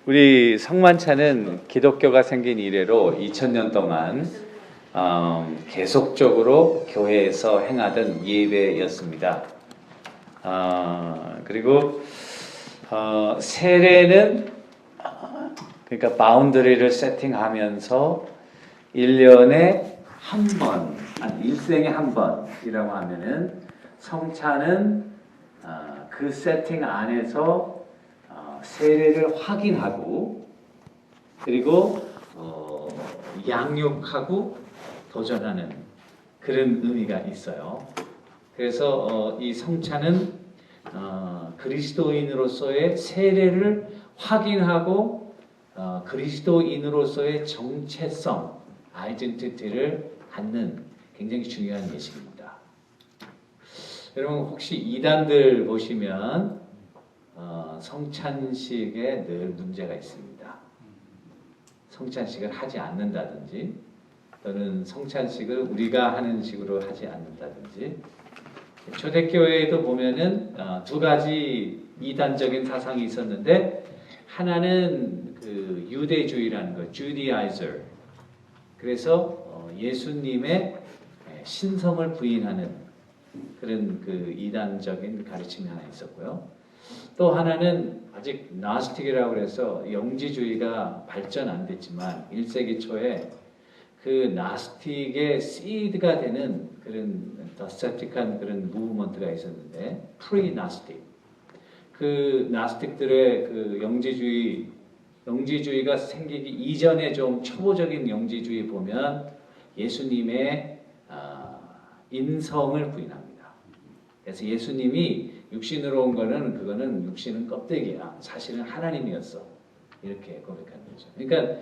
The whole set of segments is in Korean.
우리 성만찬은 기독교가 생긴 이래로 2000년 동안 계속적으로 교회에서 행하던 예배였습니다. 그리고 세례는 그러니까 바운더리를 세팅하면서 1년에 한 번, 일생에 한 번이라고 하면은 성찬은 그 세팅 안에서 세례를 확인하고 그리고 양육하고 도전하는 그런 의미가 있어요. 그래서 이 성찬은 그리스도인으로서의 세례를 확인하고 그리스도인으로서의 정체성, 아이덴티티를 갖는 굉장히 중요한 예식입니다. 여러분 혹시 이단들 보시면 성찬식에 늘 문제가 있습니다. 성찬식을 하지 않는다든지 또는 성찬식을 우리가 하는 식으로 하지 않는다든지 초대교회에도 보면은 두 가지 이단적인 사상이 있었는데 하나는 그 유대주의라는 거, Judaizer. 그래서 예수님의 신성을 부인하는 그런 그 이단적인 가르침이 하나 있었고요. 또 하나는 아직 나스틱이라고 해서 영지주의가 발전 안 됐지만 1세기 초에 그 나스틱의 시드가 되는 그런 더스틱한 그런 무브먼트가 있었는데 프리-나스틱. 그 나스틱들의 그 영지주의가 생기기 이전에 좀 초보적인 영지주의 보면 예수님의 인성을 부인합니다. 그래서 예수님이 육신으로 온 거는 그거는 육신은 껍데기야. 사실은 하나님이었어. 이렇게 고백하는 거죠. 그러니까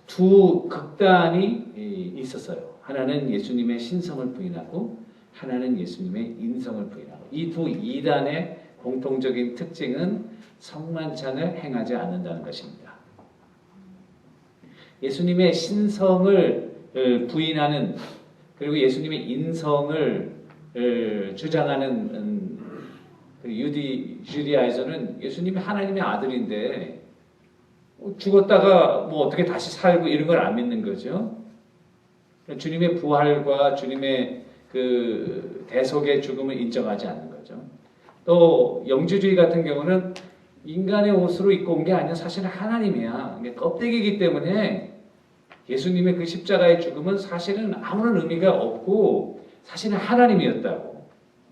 두 극단이 있었어요. 하나는 예수님의 신성을 부인하고 하나는 예수님의 인성을 부인하고 이 두 이단의 공통적인 특징은 성만찬을 행하지 않는다는 것입니다. 예수님의 신성을 부인하는 그리고 예수님의 인성을 주장하는 주디아에서는 예수님이 하나님의 아들인데 죽었다가 뭐 어떻게 다시 살고 이런 걸 안 믿는 거죠. 주님의 부활과 주님의 그 대속의 죽음을 인정하지 않는 거죠. 또 영지주의 같은 경우는 인간의 옷으로 입고 온 게 아니라 사실은 하나님이야. 껍데기이기 때문에 예수님의 그 십자가의 죽음은 사실은 아무런 의미가 없고 사실은 하나님이었다고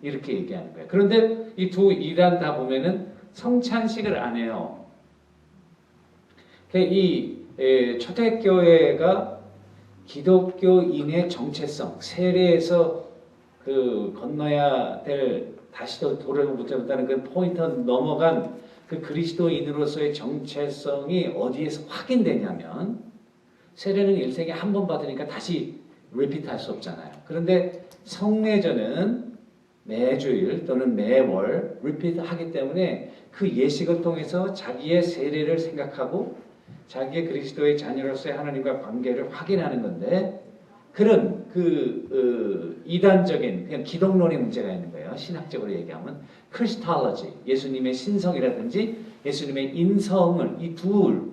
이렇게 얘기하는 거예요. 그런데 이 두 이단 다 보면은 성찬식을 안 해요. 이 초대교회가 기독교인의 정체성, 세례에서 그 건너야 될 다시 또 돌아보자는 그 포인트 넘어간 그 그리스도인으로서의 정체성이 어디에서 확인되냐면 세례는 일생에 한 번 받으니까 다시 리피트할 수 없잖아요. 그런데 성례전은 매주일 또는 매월 리피트하기 때문에 그 예식을 통해서 자기의 세례를 생각하고 자기의 그리스도의 자녀로서의 하나님과 관계를 확인하는 건데 그런 이단적인 그냥 기독론의 문제가 있는 거예요. 신학적으로 얘기하면 크리스탈러지, 예수님의 신성이라든지 예수님의 인성을 이 둘,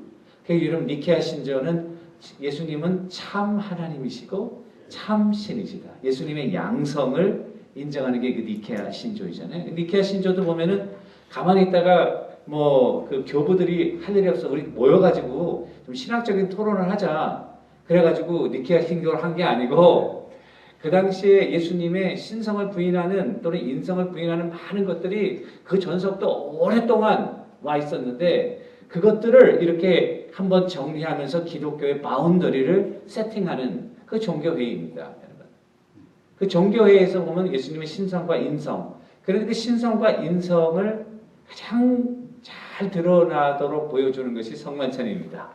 여러분 니케아 신조는 예수님은 참 하나님이시고 참 신이시다. 예수님의 양성을 인정하는 게 그 니케아 신조이잖아요. 니케아 신조도 보면은 가만히 있다가 뭐 그 교부들이 할 일이 없어 우리 모여가지고 좀 신학적인 토론을 하자. 그래가지고 니케아 신조를 한 게 아니고 그 당시에 예수님의 신성을 부인하는 또는 인성을 부인하는 많은 것들이 그 전석도 오랫동안 와 있었는데 그것들을 이렇게 한번 정리하면서 기독교의 바운더리를 세팅하는 그 종교회의입니다. 그 종교회에서 보면 예수님의 신성과 인성, 그런데 그 신성과 인성을 가장 잘 드러나도록 보여주는 것이 성만찬입니다.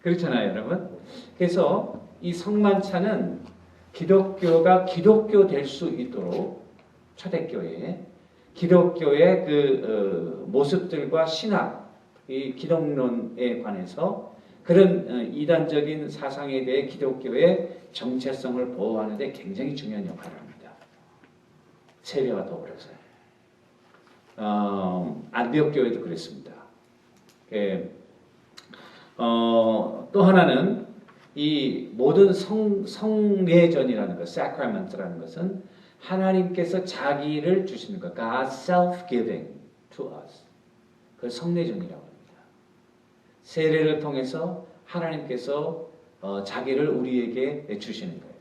그렇잖아요, 여러분? 그래서 이 성만찬은 기독교가 기독교 될 수 있도록 초대교회에 기독교의 그 모습들과 신학, 이 기독론에 관해서 그런 이단적인 사상에 대해 기독교의 정체성을 보호하는 데 굉장히 중요한 역할을 합니다. 세례와 더불어서요. 안디옥 교회도 그랬습니다. 또 하나는 이 모든 성례전이라는 것, sacrament라는 것은 하나님께서 자기를 주시는 것, God self-giving to us. 그걸 성례전이라고 합니다. 세례를 통해서 하나님께서 자기를 우리에게 주시는 거예요.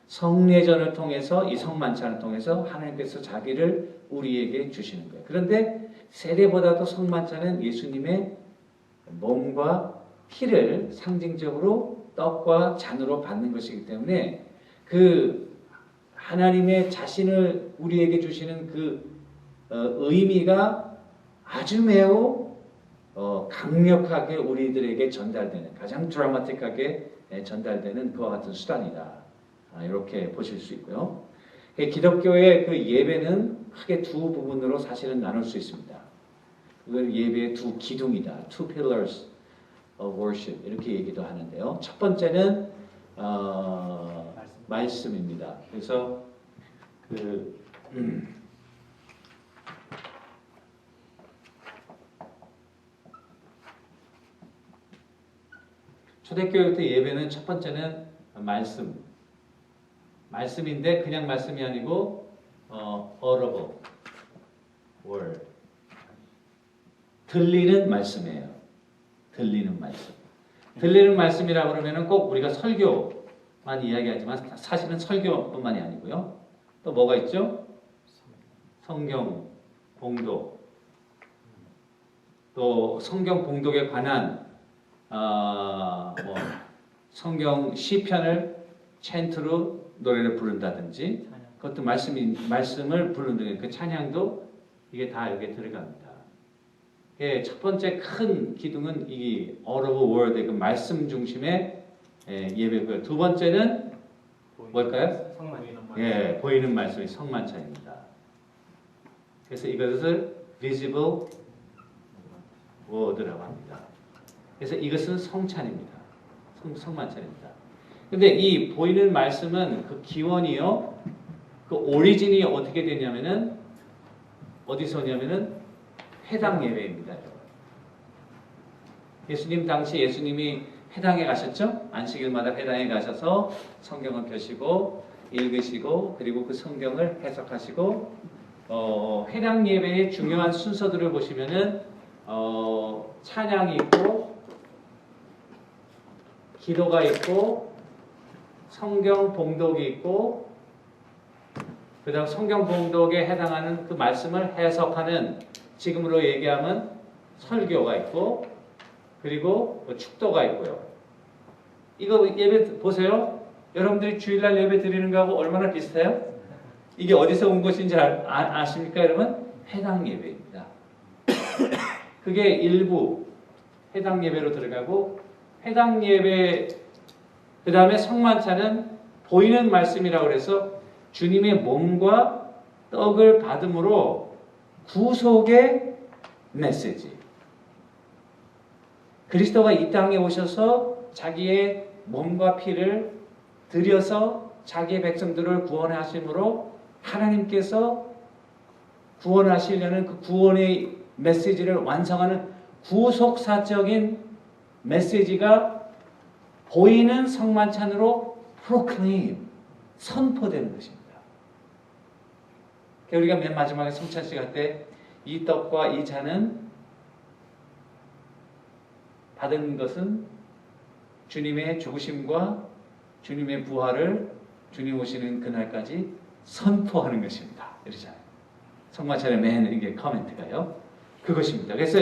성례전을 통해서 이 성만찬을 통해서 하나님께서 자기를 우리에게 주시는 거예요. 그런데 세례보다도 성만찬은 예수님의 몸과 피를 상징적으로 떡과 잔으로 받는 것이기 때문에 그 하나님의 자신을 우리에게 주시는 그 의미가 아주 매우 강력하게 우리들에게 전달되는 가장 드라마틱하게 전달되는 그와 같은 수단이다. 이렇게 보실 수 있고요. 기독교의 그 예배는 크게 두 부분으로 사실은 나눌 수 있습니다. 그걸 예배의 두 기둥이다. Two pillars of worship 이렇게 얘기도 하는데요. 첫 번째는 말씀입니다. 그래서 초대교회 때 예배는 첫 번째는 말씀인데 그냥 말씀이 아니고 audible word 들리는 말씀이에요. 들리는 말씀. 들리는 말씀이라고 그러면은 꼭 우리가 설교만 이야기하지만 사실은 설교뿐만이 아니고요. 또 뭐가 있죠? 성경 봉독. 또 성경 봉독에 관한 성경 시편을 챈트로 노래를 부른다든지 그것도 말씀을 부르는 그 찬양도 이게 다 여기에 들어갑니다. 첫 번째 큰 기둥은 이 audible word, 그 말씀 중심의 예배고요. 두 번째는 뭘까요? 보이는 말씀이 성만찬입니다. 그래서 이것을 visible word라고 합니다. 그래서 이것은 성찬입니다. 성만찬입니다. 근데 이 보이는 말씀은 그 기원이요, 그 오리진이 어떻게 되냐면은 어디서 오냐면은 회당 예배입니다. 예수님 당시 예수님이 회당에 가셨죠? 안식일마다 회당에 가셔서 성경을 펴시고 읽으시고 그리고 그 성경을 해석하시고 회당 예배의 중요한 순서들을 보시면은 찬양이 있고 기도가 있고 성경 봉독이 있고 그 다음 성경 봉독에 해당하는 그 말씀을 해석하는 지금으로 얘기하면 설교가 있고 그리고 축도가 있고요. 이거 예배 보세요. 여러분들이 주일날 예배 드리는 거하고 얼마나 비슷해요? 이게 어디서 온 것인지 아십니까 여러분? 회당 예배입니다. 그게 일부 회당 예배로 들어가고 회당 예배 그 다음에 성만찬은 보이는 말씀이라고 해서 주님의 몸과 떡을 받음으로 구속의 메시지. 그리스도가 이 땅에 오셔서 자기의 몸과 피를 들여서 자기의 백성들을 구원하심으로 하나님께서 구원하시려는 그 구원의 메시지를 완성하는 구속사적인 메시지가 보이는 성만찬으로 proclaim, 선포되는 것입니다. 우리가 맨 마지막에 성찬식 할 때 이 떡과 이 잔은 받은 것은 주님의 죽으심과 주님의 부활을 주님 오시는 그날까지 선포하는 것입니다. 이러잖아요. 성만찬의 맨 이게 커멘트가요. 그것입니다. 그래서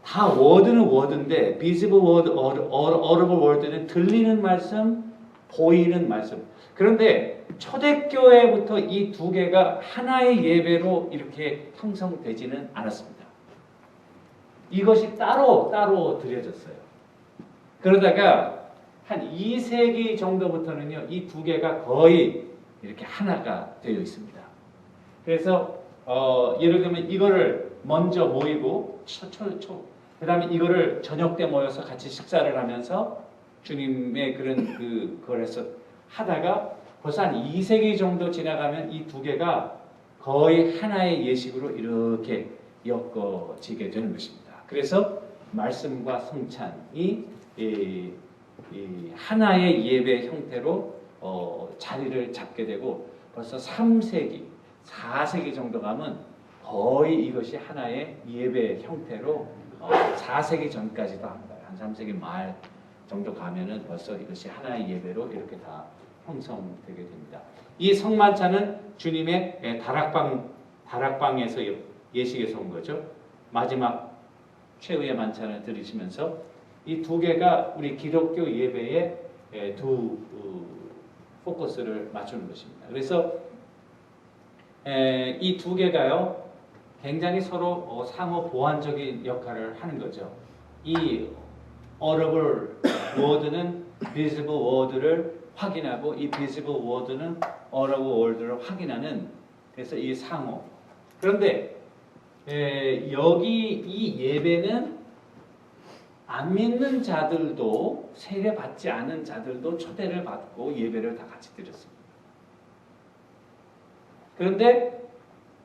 다 워드는 워드인데 visible word, audible word는 들리는 말씀, 보이는 말씀. 그런데 초대교회부터 이 두 개가 하나의 예배로 이렇게 형성되지는 않았습니다. 이것이 따로 드려졌어요. 그러다가 한 2세기 정도부터는요, 이 두 개가 거의 이렇게 하나가 되어 있습니다. 그래서 예를 들면 이거를 먼저 모이고 그 다음에 이거를 저녁 때 모여서 같이 식사를 하면서 주님의 그걸 해서 하다가 벌써 한 2세기 정도 지나가면 이 두 개가 거의 하나의 예식으로 이렇게 엮어지게 되는 것입니다. 그래서 말씀과 성찬이 하나의 예배 형태로 자리를 잡게 되고 벌써 3세기, 4세기 정도 가면 거의 이것이 하나의 예배 형태로 4세기 전까지도 한 거예요. 한 3세기 말 정도 가면은 벌써 이것이 하나의 예배로 이렇게 다 형성되게 됩니다. 이 성만찬은 주님의 다락방에서 예식에서 온 거죠. 마지막 최후의 만찬을 드리시면서 이 두 개가 우리 기독교 예배의 두 포커스를 맞추는 것입니다. 그래서 이 두 개가요 굉장히 서로 상호 보완적인 역할을 하는 거죠. 이 audible word는 visible word를 확인하고 이 visible word는 audible word를 확인하는 그래서 이 상호. 그런데 여기 이 예배는 안 믿는 자들도 세례 받지 않은 자들도 초대를 받고 예배를 다 같이 드렸습니다. 그런데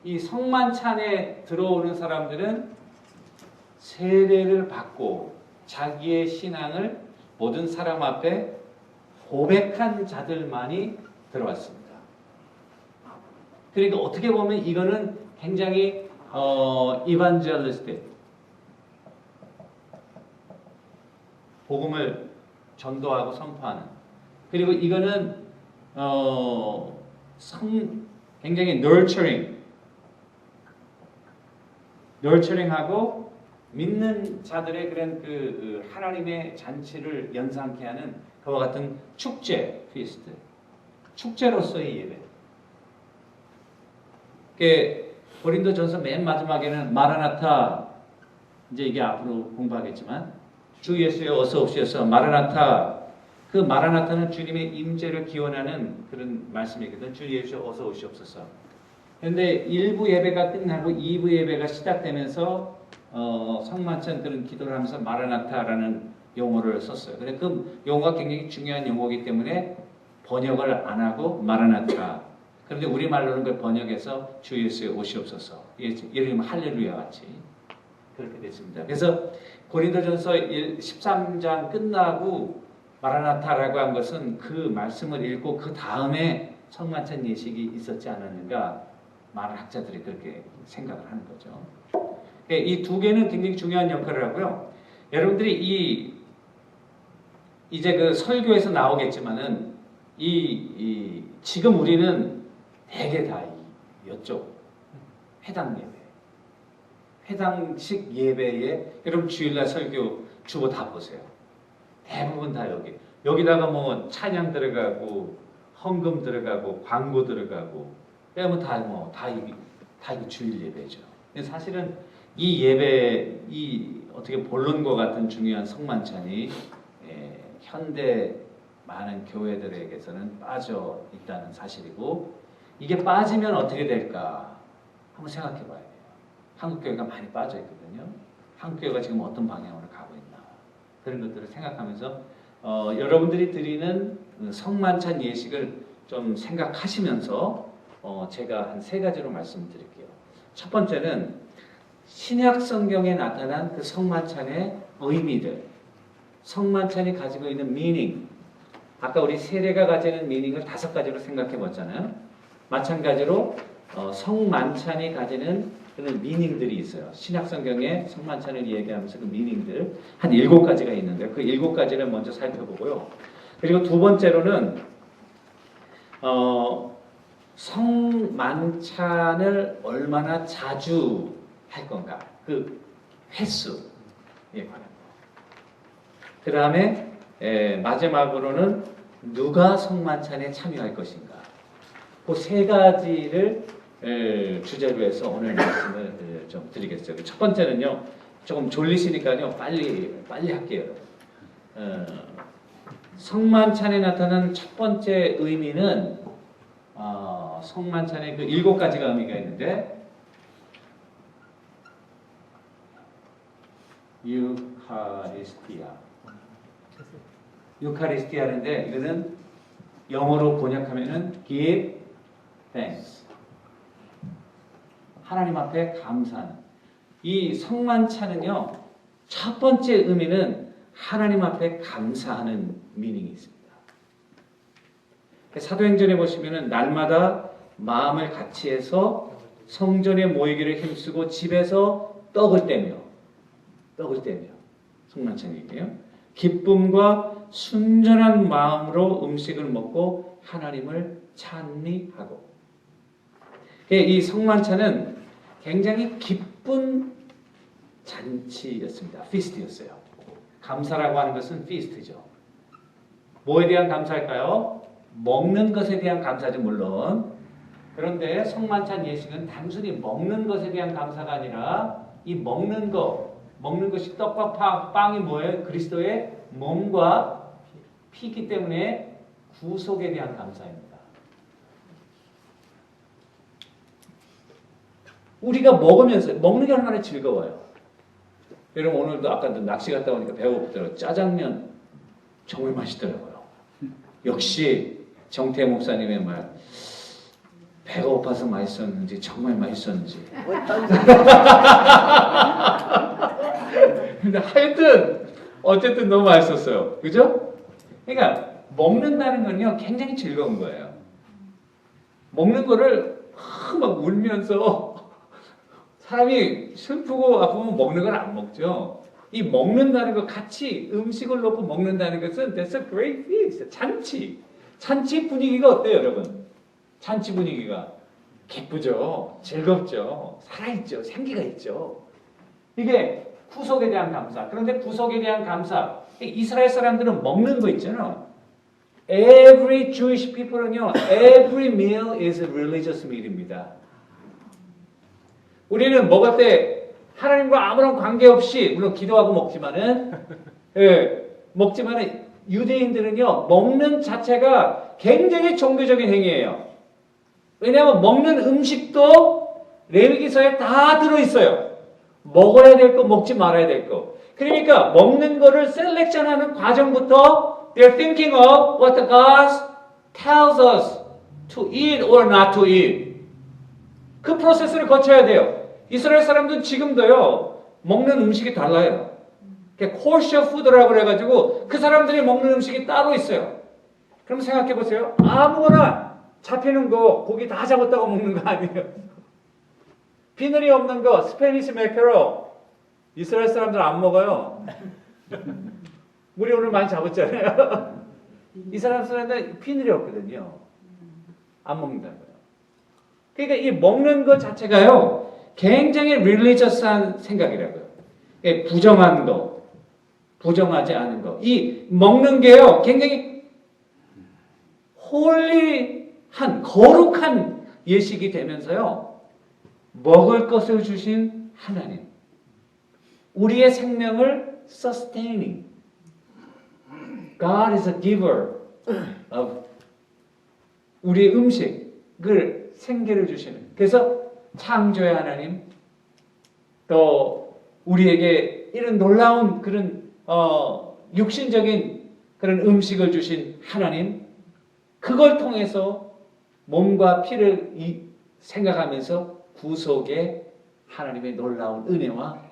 이 성만찬에 들어오는 사람들은 세례를 받고 자기의 신앙을 모든 사람 앞에 고백한 자들만이 들어왔습니다. 그러니까 어떻게 보면 이거는 굉장히 이반젤리스틱 복음을 전도하고 선포하는 그리고 이거는 굉장히 nurturing하고 믿는 자들의 그런 그 하나님의 잔치를 연상케 하는 그와 같은 축제 피스트 축제로서의 예배. 고린도전서 맨 마지막에는 마라나타 이제 이게 앞으로 공부하겠지만 주 예수여 어서 오시어서 마라나타 그 마라나타는 주님의 임재를 기원하는 그런 말씀이거든. 주 예수여 어서 오시옵소서. 그런데 1부 예배가 끝나고 2부 예배가 시작되면서 성만찬들은 기도를 하면서 마라나타라는 용어를 썼어요. 근데 그 용어가 굉장히 중요한 용어이기 때문에 번역을 안 하고 마라나타. 그런데 우리말로는 그걸 번역해서 주 예수여 오시옵소서. 예를 들면 할렐루야 같이 그렇게 됐습니다. 그래서 고린도전서 13장 끝나고 마라나타라고 한 것은 그 말씀을 읽고 그 다음에 성만찬 예식이 있었지 않았는가 많은 학자들이 그렇게 생각을 하는 거죠. 이 두 개는 굉장히 중요한 역할을 하고요. 여러분들이 이제 그 설교에서 나오겠지만은 지금 우리는 대개 다 이쪽 회당 예배. 회당식 예배에 여러분 주일날 설교 주보 다 보세요. 대부분 다 여기다가 뭐 찬양 들어가고 헌금 들어가고 광고 들어가고 그러면 다 이게 주일 예배죠. 근데 사실은 이 예배 어떻게 본론과 같은 중요한 성만찬이 현대 많은 교회들에게서는 빠져 있다는 사실이고 이게 빠지면 어떻게 될까 한번 생각해 봐야 돼요. 한국교회가 많이 빠져 있거든요. 한국교회가 지금 어떤 방향으로 가고 있나 그런 것들을 생각하면서 여러분들이 드리는 성만찬 예식을 좀 생각하시면서 제가 한 3가지로 말씀드릴게요. 첫 번째는 신약 성경에 나타난 그 성만찬의 의미들 성만찬이 가지고 있는 미닝 아까 우리 세례가 가지는 미닝을 5가지로 생각해 봤잖아요. 마찬가지로 성만찬이 가지는 그런 미닝들이 있어요. 신약 성경에 성만찬을 얘기하면서 그 미닝들 한 7가지가 있는데 그 7가지를 먼저 살펴보고요. 그리고 두 번째로는 성만찬을 얼마나 자주 할 건가 그 횟수에 관한 거. 그 다음에 마지막으로는 누가 성만찬에 참여할 것인가. 그 3가지를 주제로 해서 오늘 말씀을 좀 드리겠어요. 첫 번째는요, 조금 졸리시니까요, 빨리 할게요. 성만찬에 나타난 첫 번째 의미는 성만찬에 그 7가지가 의미가 있는데 유카리스티아인데 이거는 영어로 번역하면은 give thanks. 하나님 앞에 감사하는. 이 성만찬은요, 첫 번째 의미는 하나님 앞에 감사하는 미닝이 있습니다. 사도행전에 보시면은 날마다 마음을 같이 해서 성전에 모이기를 힘쓰고 집에서 떡을 떼며 성만찬이에요. 기쁨과 순전한 마음으로 음식을 먹고 하나님을 찬미하고. 이 성만찬은 굉장히 기쁜 잔치였습니다. 피스트였어요. 감사라고 하는 것은 피스트죠. 뭐에 대한 감사일까요? 먹는 것에 대한 감사죠, 물론. 그런데 성만찬 예식은 단순히 먹는 것에 대한 감사가 아니라 이 먹는 것이 떡과 빵이 뭐예요? 그리스도의 몸과 피기 때문에 구속에 대한 감사입니다. 우리가 먹는 게 얼마나 즐거워요. 여러분 오늘도 아까도 낚시 갔다 오니까 배가 고프더라고요. 짜장면 정말 맛있더라고요. 역시 정태 목사님의 말, 배가 고파서 맛있었는지 정말 맛있었는지. 근데 하여튼 어쨌든 너무 맛있었어요. 그죠? 그러니까 먹는다는 건요 굉장히 즐거운 거예요. 먹는 거를 막 울면서 사람이 슬프고 아프면 먹는 걸 안 먹죠. 이 먹는다는 거 같이 음식을 놓고 먹는다는 것은 that's a great feast. 잔치 분위기가 어때요, 여러분? 잔치 분위기가 기쁘죠, 즐겁죠, 살아있죠, 생기가 있죠. 이게 구속에 대한 감사. 그런데 구속에 대한 감사, 이스라엘 사람들은 먹는 거 있잖아요. Every Jewish people은요, every meal is a religious meal입니다. 우리는 먹을 때 하나님과 아무런 관계없이 물론 기도하고 먹지만은 유대인들은요 먹는 자체가 굉장히 종교적인 행위예요. 왜냐하면 먹는 음식도 레위기서에 다 들어있어요. 먹어야 될 거, 먹지 말아야 될 거. 그러니까 먹는 거를 셀렉션하는 과정부터 they're thinking of what the God tells us to eat or not to eat. 그 프로세스를 거쳐야 돼요. 이스라엘 사람들은 지금도요 먹는 음식이 달라요. 코셔 푸드라고 그래가지고 그 사람들이 먹는 음식이 따로 있어요. 그럼 생각해 보세요. 아무거나 잡히는 거 고기 다 잡았다고 먹는 거 아니에요. 비늘이 없는 거 스페니시 매케로 이스라엘 사람들 안 먹어요. 우리 오늘 많이 잡았잖아요. 이스라엘 사람들은 비늘이 없거든요. 안 먹는다고요. 그러니까 이 먹는 것 자체가요 굉장히 릴리저스한 생각이라고요. 부정한 거, 부정하지 않은 거. 이 먹는 게요 굉장히 홀리한, 거룩한 예식이 되면서요 먹을 것을 주신 하나님, 우리의 생명을 sustaining. God is a giver of 우리의 음식을 생계를 주시는. 그래서 창조의 하나님, 또 우리에게 이런 놀라운 그런 육신적인 그런 음식을 주신 하나님, 그걸 통해서 몸과 피를 생각하면서 구속의 하나님의 놀라운 은혜와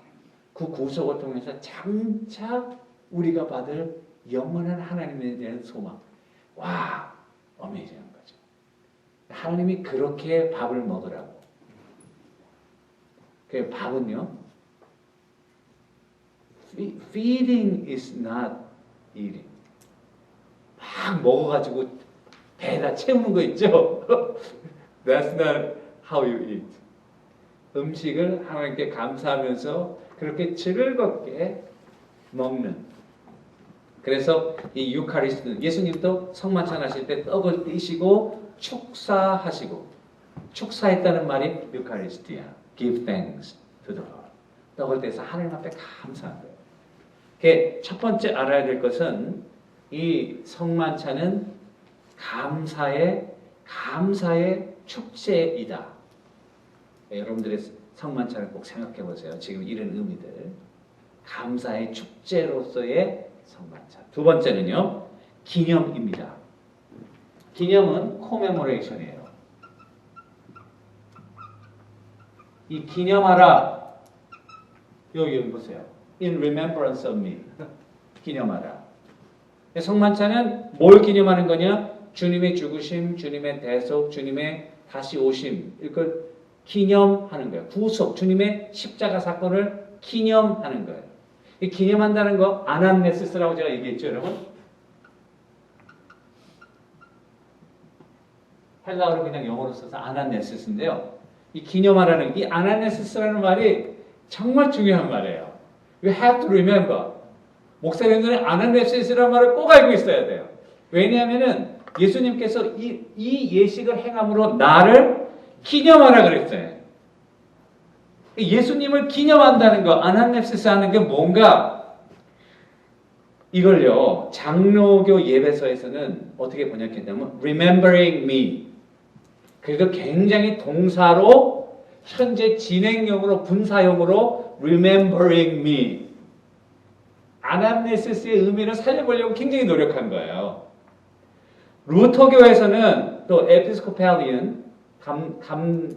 그 구속을 통해서 장차 우리가 받을 영원한 하나님에 대한 소망. 와, 어메이징한 거죠. 하나님이 그렇게 밥을 먹으라고. 그 밥은요, feeding is not eating. 막 먹어가지고 배에다 채우는 거 있죠? That's not how you eat. 음식을 하나님께 감사하면서 그렇게 즐겁게 먹는. 그래서 이 유카리스트, 예수님도 성만찬 하실 때 떡을 띄시고 축사하시고, 축사했다는 말이 유카리스티야. Give thanks to the Lord. 떡을 떼서 하나님 앞에 감사한 거예요. 첫 번째 알아야 될 것은 이 성만찬은 감사의 축제이다. 여러분들의 성만찬을 꼭 생각해 보세요. 지금 이런 의미들. 감사의 축제로서의 성만찬. 두 번째는요, 기념입니다. 기념은 commemoration이에요. 이 기념하라. 여기 보세요. in remembrance of me. 기념하라. 성만찬은 뭘 기념하는 거냐? 주님의 죽으심, 주님의 대속, 주님의 다시 오심. 이걸 기념하는 거예요. 구속, 주님의 십자가 사건을 기념하는 거예요. 이 기념한다는 거 아나네시스라고 제가 얘기했죠, 여러분? 헬라어로 그냥 영어로 써서 아나네시스인데요. 이 기념하라는 이 아나네시스라는 말이 정말 중요한 말이에요. You have to remember. 목사님들은 아나네시스라는 말을 꼭 알고 있어야 돼요. 왜냐하면은 예수님께서 이 예식을 행함으로 나를 기념하라 그랬어요. 예수님을 기념한다는 거, 아나네시스 하는 게 뭔가? 이걸요, 장로교 예배서에서는 어떻게 번역했냐면 remembering me. 그래도 굉장히 동사로 현재 진행형으로 분사형으로 remembering me. 아나네시스의 의미를 살려보려고 굉장히 노력한 거예요. 루터교에서는 또 에피스코팔리안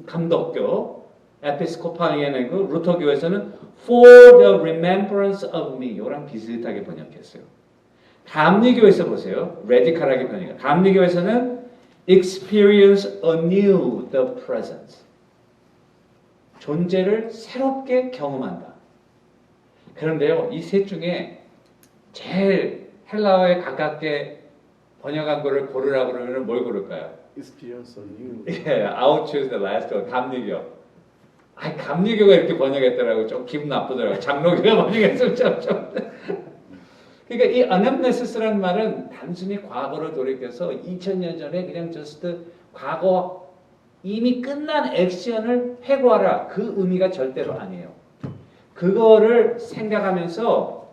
감독교 에피스코팔리안이고 루터교에서는 for the remembrance of me 이랑 비슷하게 번역했어요. 감리교에서 보세요. 레디컬하게 번역해요. 감리교에서는 experience anew the presence. 존재를 새롭게 경험한다. 그런데요, 이 셋 중에 제일 헬라어에 가깝게 번역한 거를 고르라고 그러면 뭘 고를까요? Experience anew. 예, I'll choose the last one. 감리교. 아니, 감리교가 이렇게 번역했더라고. 좀 기분 나쁘더라고. 장로교가 번역했으면 좀. 그러니까 이 아나네시스라는 말은 단순히 과거를 돌이켜서 2000년 전에 그냥 just 과거 이미 끝난 액션을 회고하라. 그 의미가 절대로 아니에요. 그거를 생각하면서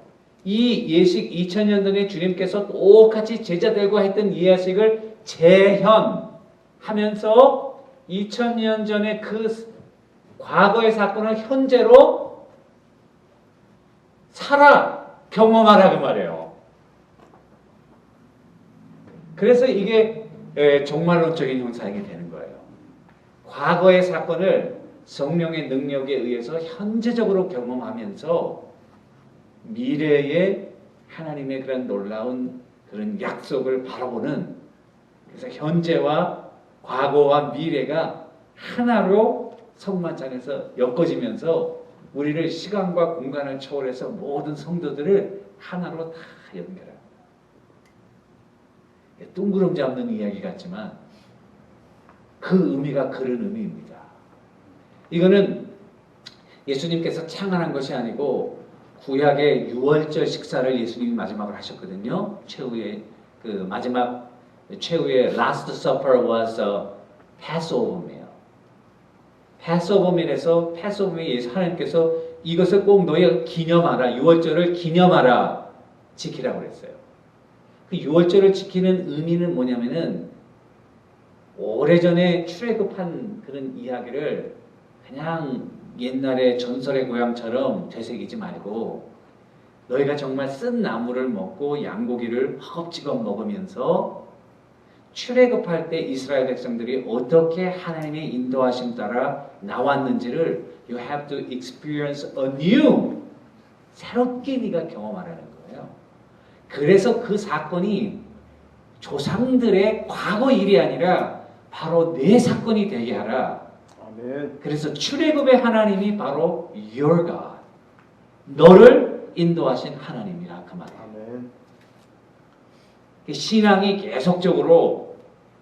이 예식 2000년 전에 주님께서 똑같이 제자들과 했던 이 예식을 재현하면서 2000년 전에 그 과거의 사건을 현재로 살아 경험하라 그 말이에요. 그래서 이게 종말론적인 형상이 되는 거예요. 과거의 사건을 성령의 능력에 의해서 현재적으로 경험하면서 미래의 하나님의 그런 놀라운 그런 약속을 바라보는, 그래서 현재와 과거와 미래가 하나로 성만찬에서 엮어지면서 우리를 시간과 공간을 초월해서 모든 성도들을 하나로 다 연결합니다. 둥그름 잡는 이야기 같지만 그 의미가 그런 의미입니다. 이거는 예수님께서 창안한 것이 아니고 구약의 유월절 식사를 예수님이 마지막으로 하셨거든요. 최후의 그 마지막 최후의 Last Supper was a Passover meal. Passover meal에서 Passover meal 하나님께서 이것을 꼭 너희가 기념하라. 유월절을 기념하라. 지키라고 그랬어요. 그 유월절을 지키는 의미는 뭐냐면은 오래전에 출애굽한 그런 이야기를 그냥 옛날의 전설의 고향처럼 되새기지 말고 너희가 정말 쓴 나무를 먹고 양고기를 허겁지겁 먹으면서 출애굽할 때 이스라엘 백성들이 어떻게 하나님의 인도하심 따라 나왔는지를 you have to experience anew. 새롭게 네가 경험하라는 거예요. 그래서 그 사건이 조상들의 과거 일이 아니라 바로 내 사건이 되게 하라. 아멘. 그래서 출애굽의 하나님이 바로 your God, 너를 인도하신 하나님이라 그 말이에요. 아멘. 신앙이 계속적으로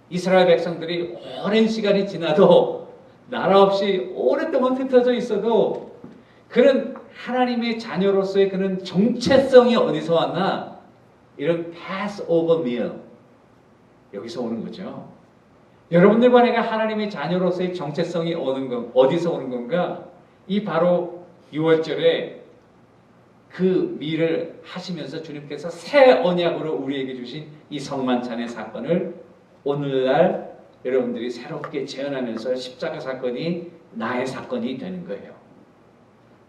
이스라엘 백성들이 오랜 시간이 지나도 나라 없이 오랫동안 흩어져 있어도 그런 하나님의 자녀로서의 그런 정체성이 어디서 왔나? 이런 Passover meal 여기서 오는 거죠. 여러분들과 내가 하나님의 자녀로서의 정체성이 어디서 오는 건가? 이 바로 6월절에 그 미를 하시면서 주님께서 새 언약으로 우리에게 주신 이 성만찬의 사건을 오늘날 여러분들이 새롭게 재현하면서 십자가 사건이 나의 사건이 되는 거예요.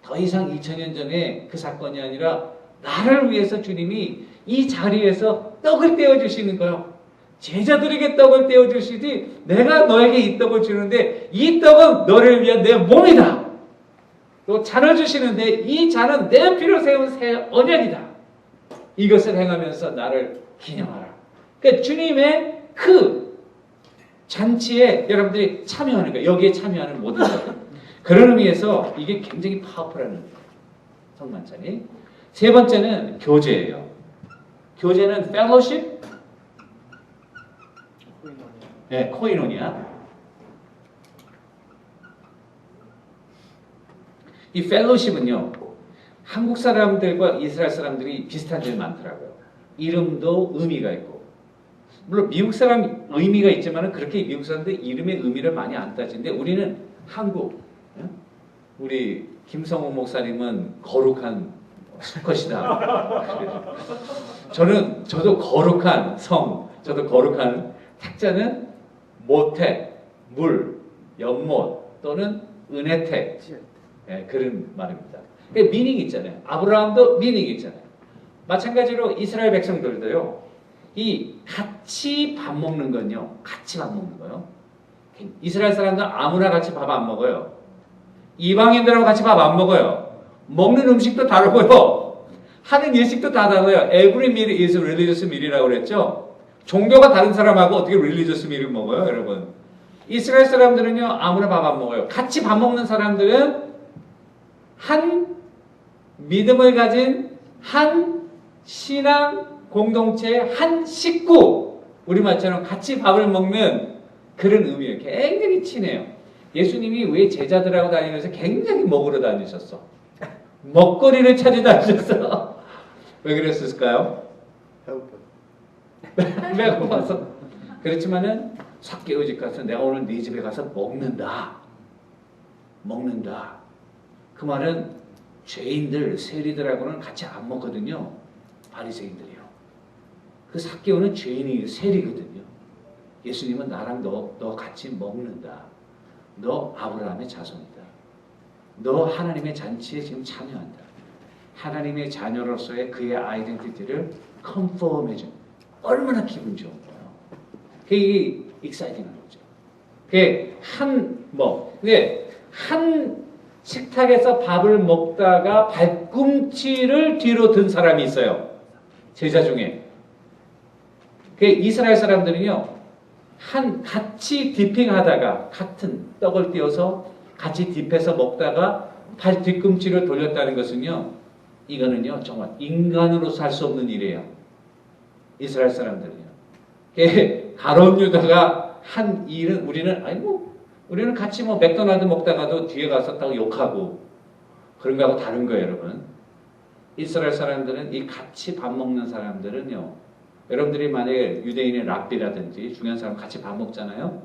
더 이상 2000년 전에 그 사건이 아니라 나를 위해서 주님이 이 자리에서 떡을 떼어주시는 거예요. 제자들에게 떡을 떼어주시지 내가 너에게 이 떡을 주는데 이 떡은 너를 위한 내 몸이다. 또 잔을 주시는데 이 잔은 내 피로 세운 새 언약이다. 이것을 행하면서 나를 기념하라. 그러니까 주님의 그 잔치에 여러분들이 참여하는 거예요. 여기에 참여하는 모든 것. 그런 의미에서 이게 굉장히 파워풀한 의미예요. 성만찬이. 세 번째는 교제예요. 교제는 fellowship, 네, 코이노니아. 이 fellowship은요, 한국 사람들과 이스라엘 사람들이 비슷한 점이 많더라고요. 이름도 의미가 있고, 물론 미국 사람 의미가 있지만 그렇게 미국 사람들 이름의 의미를 많이 안 따지는데 우리는 한국, 우리 김성호 목사님은 거룩한 수컷이다. 저도 거룩한 성, 저도 거룩한 탁자는 모택, 물, 연못 또는 은혜택, 네, 그런 말입니다. 미닝이 있잖아요. 아브라함도 미닝이 있잖아요. 마찬가지로 이스라엘 백성들도요. 이 같이 밥 먹는 건요. 같이 밥 먹는 거요. 이스라엘 사람들은 아무나 같이 밥 안 먹어요. 이방인들하고 같이 밥 안 먹어요. 먹는 음식도 다르고요. 하는 예식도 다 달라요. Every meal is religious meal이라고 그랬죠. 종교가 다른 사람하고 어떻게 religious meal을 먹어요, 여러분? 이스라엘 사람들은요. 아무나 밥 안 먹어요. 같이 밥 먹는 사람들은 한 믿음을 가진 한 신앙 공동체 한 식구 우리말처럼 같이 밥을 먹는 그런 의미예요. 굉장히 친해요. 예수님이 왜 제자들하고 다니면서 굉장히 먹으러 다니셨어? 먹거리를 찾아 다니셨어. 왜 그랬을까요? 배고파서. 그렇지만은 삭개오 집 가서 내가 오늘 네 집에 가서 먹는다. 그 말은 죄인들, 세리들하고는 같이 안 먹거든요. 바리새인들이요. 그 삭개오는 죄인이 세리거든요. 예수님은 나랑 너 같이 먹는다. 너 아브라함의 자손이다. 너 하나님의 잔치에 지금 참여한다. 하나님의 자녀로서의 그의 아이덴티티를 컨펌해준. 얼마나 기분 좋은 거예요. 그게 익사이팅한 거죠. 그게 한 식탁에서 밥을 먹다가 발꿈치를 뒤로 든 사람이 있어요. 제자 중에. 그 이스라엘 사람들은요, 같이 디핑하다가 같은 떡을 띄워서 같이 딥해서 먹다가 발 뒤꿈치를 돌렸다는 것은요, 이거는요, 정말 인간으로서 할 수 없는 일이에요. 이스라엘 사람들은요. 가룟 유다가 한 일은 우리는 같이 맥도날드 먹다가도 뒤에 가서 딱 욕하고 그런 거하고 다른 거예요, 여러분. 이스라엘 사람들은 이 같이 밥 먹는 사람들은요. 여러분들이 만약에 유대인의 랍비라든지 중요한 사람 같이 밥 먹잖아요.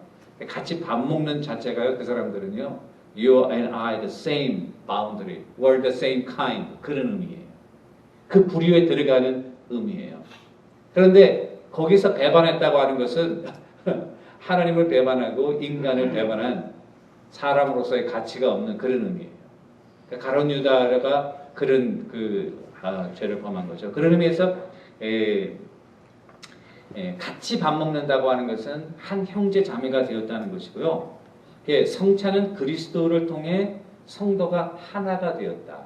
같이 밥 먹는 자체가요. 그 사람들은요. You and I the same boundary. We're the same kind. 그런 의미예요. 그 부류에 들어가는 의미예요. 그런데 거기서 배반했다고 하는 것은 하나님을 배반하고 인간을 배반한 사람으로서의 가치가 없는 그런 의미예요. 그러니까 가룟 유다가 그런 죄를 범한 거죠. 그런 의미에서 같이 밥 먹는다고 하는 것은 한 형제 자매가 되었다는 것이고요. 성찬은 그리스도를 통해 성도가 하나가 되었다.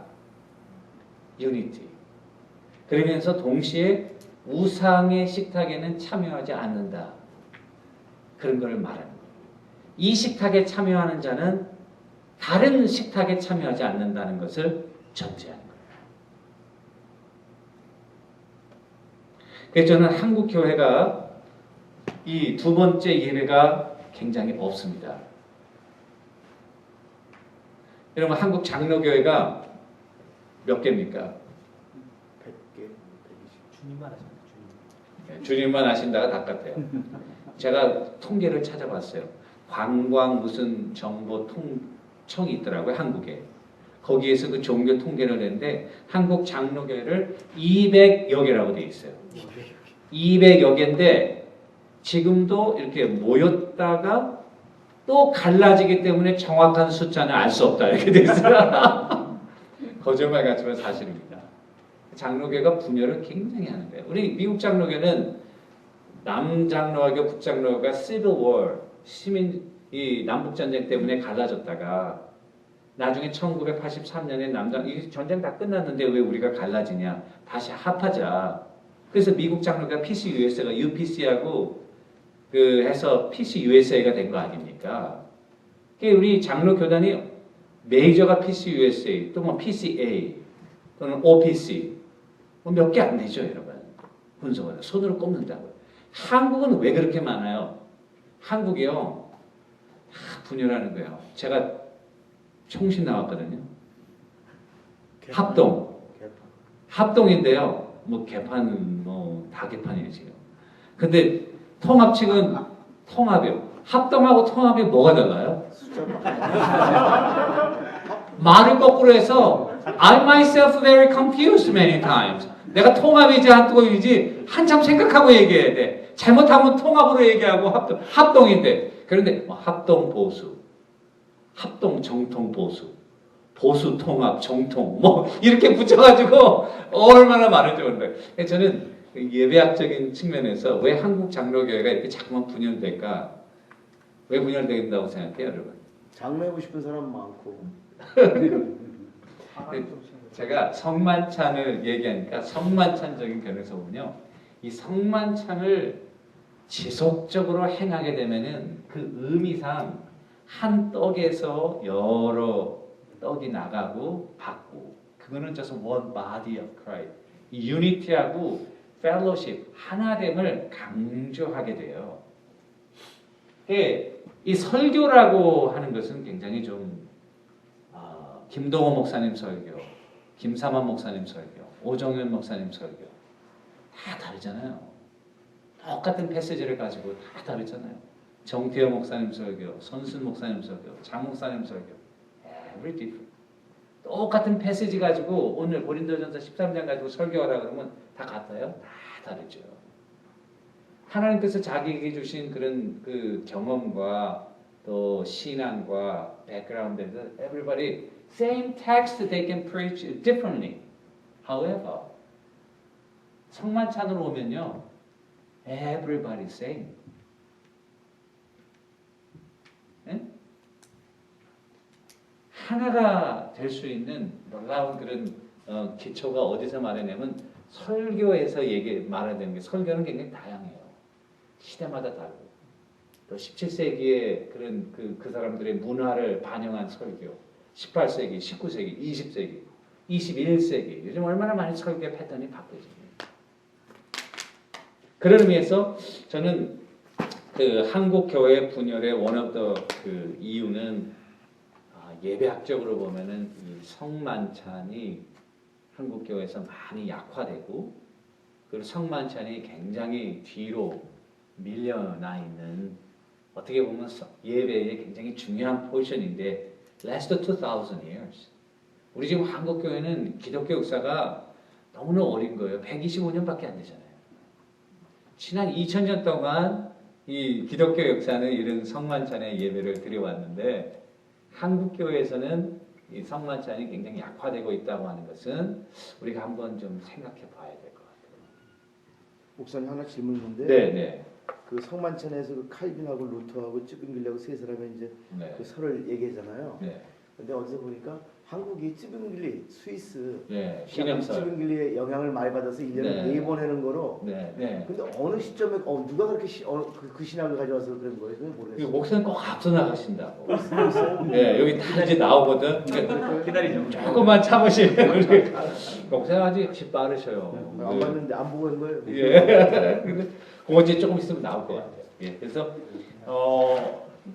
유니티. 그러면서 동시에 우상의 식탁에는 참여하지 않는다. 그런 걸 말하는 거예요. 이 식탁에 참여하는 자는 다른 식탁에 참여하지 않는다는 것을 전제하는 거예요. 그래서 저는 한국 교회가 이 두 번째 예배가 굉장히 없습니다. 여러분 한국 장로교회가 몇 개입니까? 100개, 120. 주님만 하십니다. 주님. 주님만 아신다가 다 같아요. 제가 통계를 찾아봤어요. 관광 무슨 정보 청이 있더라고요, 한국에. 거기에서 그 종교 통계를 냈는데 한국 장로교회를 200여 개라고 되어 있어요. 200여 개인데 지금도 이렇게 모였다가 또 갈라지기 때문에 정확한 숫자는 알 수 없다 이렇게 되어 있어요. 거짓말 같지만 사실입니다. 장로교가 분열을 굉장히 하는 거예요. 우리 미국 장로교는 남장로교, 북장로교가 시빌 워, 이 남북 전쟁 때문에 갈라졌다가 나중에 1983년에 남당 이 전쟁 다 끝났는데 왜 우리가 갈라지냐? 다시 합하자. 그래서 미국 장로교가 PC USA가 UPC하고 그 해서 PC USA가 된 거 아닙니까? 우리 장로 교단이 메이저가 PC USA 또 뭐 PCA 또는 OPC 뭐 몇 개 안 되죠, 여러분. 분석을 손으로 꼽는다고요. 한국은 왜 그렇게 많아요? 한국이요. 분열하는 거예요. 제가 총신 나왔거든요. 합동. 합동인데요. 뭐 개판 뭐 다 개판이에요 지금. 근데 통합 측은 통합이요. 합동하고 통합이 뭐가 달라요? 말을 거꾸로 해서 I myself very confused many times. 내가 통합이지 합동이지 한참 생각하고 얘기해야 돼. 잘못하면 통합으로 얘기하고 합동인데. 그런데 뭐 합동 보수, 합동 정통 보수, 보수 통합 정통 뭐 이렇게 붙여가지고 얼마나 많은지 모르는 거예요. 저는 예배학적인 측면에서 왜 한국 장로교회가 이렇게 자꾸만 분열될까? 왜 분열된다고 생각해요, 여러분? 장로하고 싶은 사람 많고. 제가 성만찬을 얘기하니까 성만찬적인 견해에서 보면요, 이 성만찬을 지속적으로 행하게 되면은 그 의미상 한 떡에서 여러 떡이 나가고 받고, 그거는 just one body of Christ. 이 유니티하고 fellowship, 하나됨을 강조하게 돼요. 이 설교라고 하는 것은 굉장히 좀 김동호 목사님 설교, 김삼환 목사님 설교, 오정현 목사님 설교 다 다르잖아요. 똑같은 패시지를 가지고 다 다르잖아요. 정태호 목사님 설교, 손순 목사님 설교, 장 목사님 설교, every different. 똑같은 패시지 가지고 오늘 고린도전서 13장 가지고 설교하라 그러면 다 같아요? 다 다르죠. 하나님께서 자기에게 주신 그런 그 경험과 또 신앙과 백그라운드에서 everybody same text they can preach differently. However, 성만찬으로 오면요, everybody same. 네? 하나가 될 수 있는 놀라운 그런 기초가 어디서 마련하면 설교에서 말하는 게, 설교는 굉장히 다양해요. 시대마다 다르고 또 17세기의 그런 그 사람들의 문화를 반영한 설교, 18세기, 19세기, 20세기, 21세기 요즘 얼마나 많이 설교의 패턴이 바뀌어집니다. 그런 의미에서 저는 그 한국 교회 분열의 one of the 그 이유는 예배학적으로 보면은 이 성만찬이 한국 교회에서 많이 약화되고, 그리고 성만찬이 굉장히 뒤로 밀려나 있는, 어떻게 보면 예배의 굉장히 중요한 포지션인데 last 2000 years. 우리 지금 한국 교회는 기독교 역사가 너무나 어린 거예요. 125년밖에 안 되잖아요. 지난 2000년 동안 이 기독교 역사는 이런 성만찬의 예배를 드려왔는데, 한국 교회에서는 이 성만찬이 굉장히 약화되고 있다고 하는 것은 우리가 한번 좀 생각해 봐야 될 것 같아요. 목사님 하나 질문인데. 네. 그 성만찬에서 그 칼빈하고 루터하고 찌빙길하고 세 사람이 이제 네. 그 설을 얘기하잖아요. 네. 근데 어디서 보니까 한국이 찌빙길리 스위스 네. 신영설. 찌빙길리의 영향을 많이 받아서 1년에 네. 4번 하는 거로. 네. 근데 어느 시점에 누가 그렇게 그 신학을 가져와서 그런 거예요? 그건 모르겠어요. 목사님 꼭 앞서 나가신다고. 네, 여기 다 이제 나오거든. 기다리죠. 조금만 참으시면 우리 목사님 아직 집 빠르셔요. 안 봤는데 안 보고 한 거예요. 예. 근데 그거 이제 조금 있으면 나올 것 같아요. 예. 그래서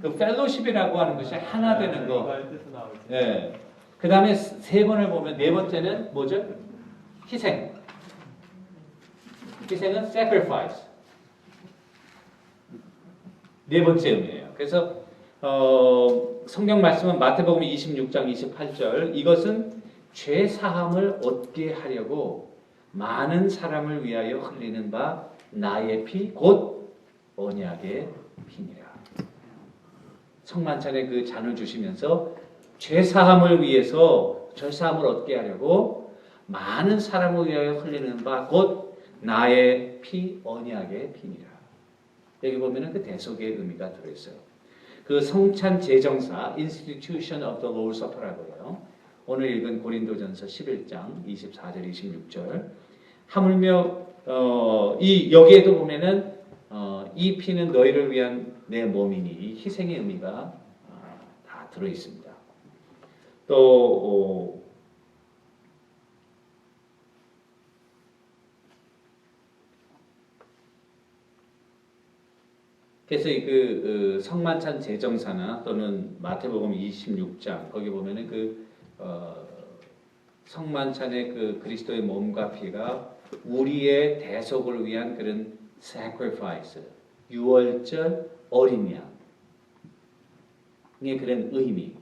그 펠로십이라고 하는 것이 하나 되는 거. 예. 그 다음에 세 번을 보면 네 번째는 뭐죠? 희생. 희생은 sacrifice. 네 번째 의미예요. 그래서 성경 말씀은 마태복음 26장 28절, 이것은 죄 사함을 얻게 하려고 많은 사람을 위하여 흘리는 바 나의 피 곧 언약의 피니라. 성만찬에 그 잔을 주시면서 죄 사함을 위해서 죄 사함을 얻게 하려고 많은 사람을 위하여 흘리는 바 곧 나의 피 언약의 피니라. 여기 보면은 그 대속의 의미가 들어있어요. 그 성찬 제정사 Institution of the Lord's Supper라고 해요. 오늘 읽은 고린도전서 11장 24절 26절. 하물며 여기에도 보면은 이 피는 너희를 위한 내 몸이니 희생의 의미가 다 들어 있습니다. 또 그래서 그 성만찬 제정사나 또는 마태복음 26장 거기 보면은 성만찬의 그 그리스도의 몸과 피가 우리의 대속을 위한 그런 sacrifice, 유월절 어린 양의 그런 의미.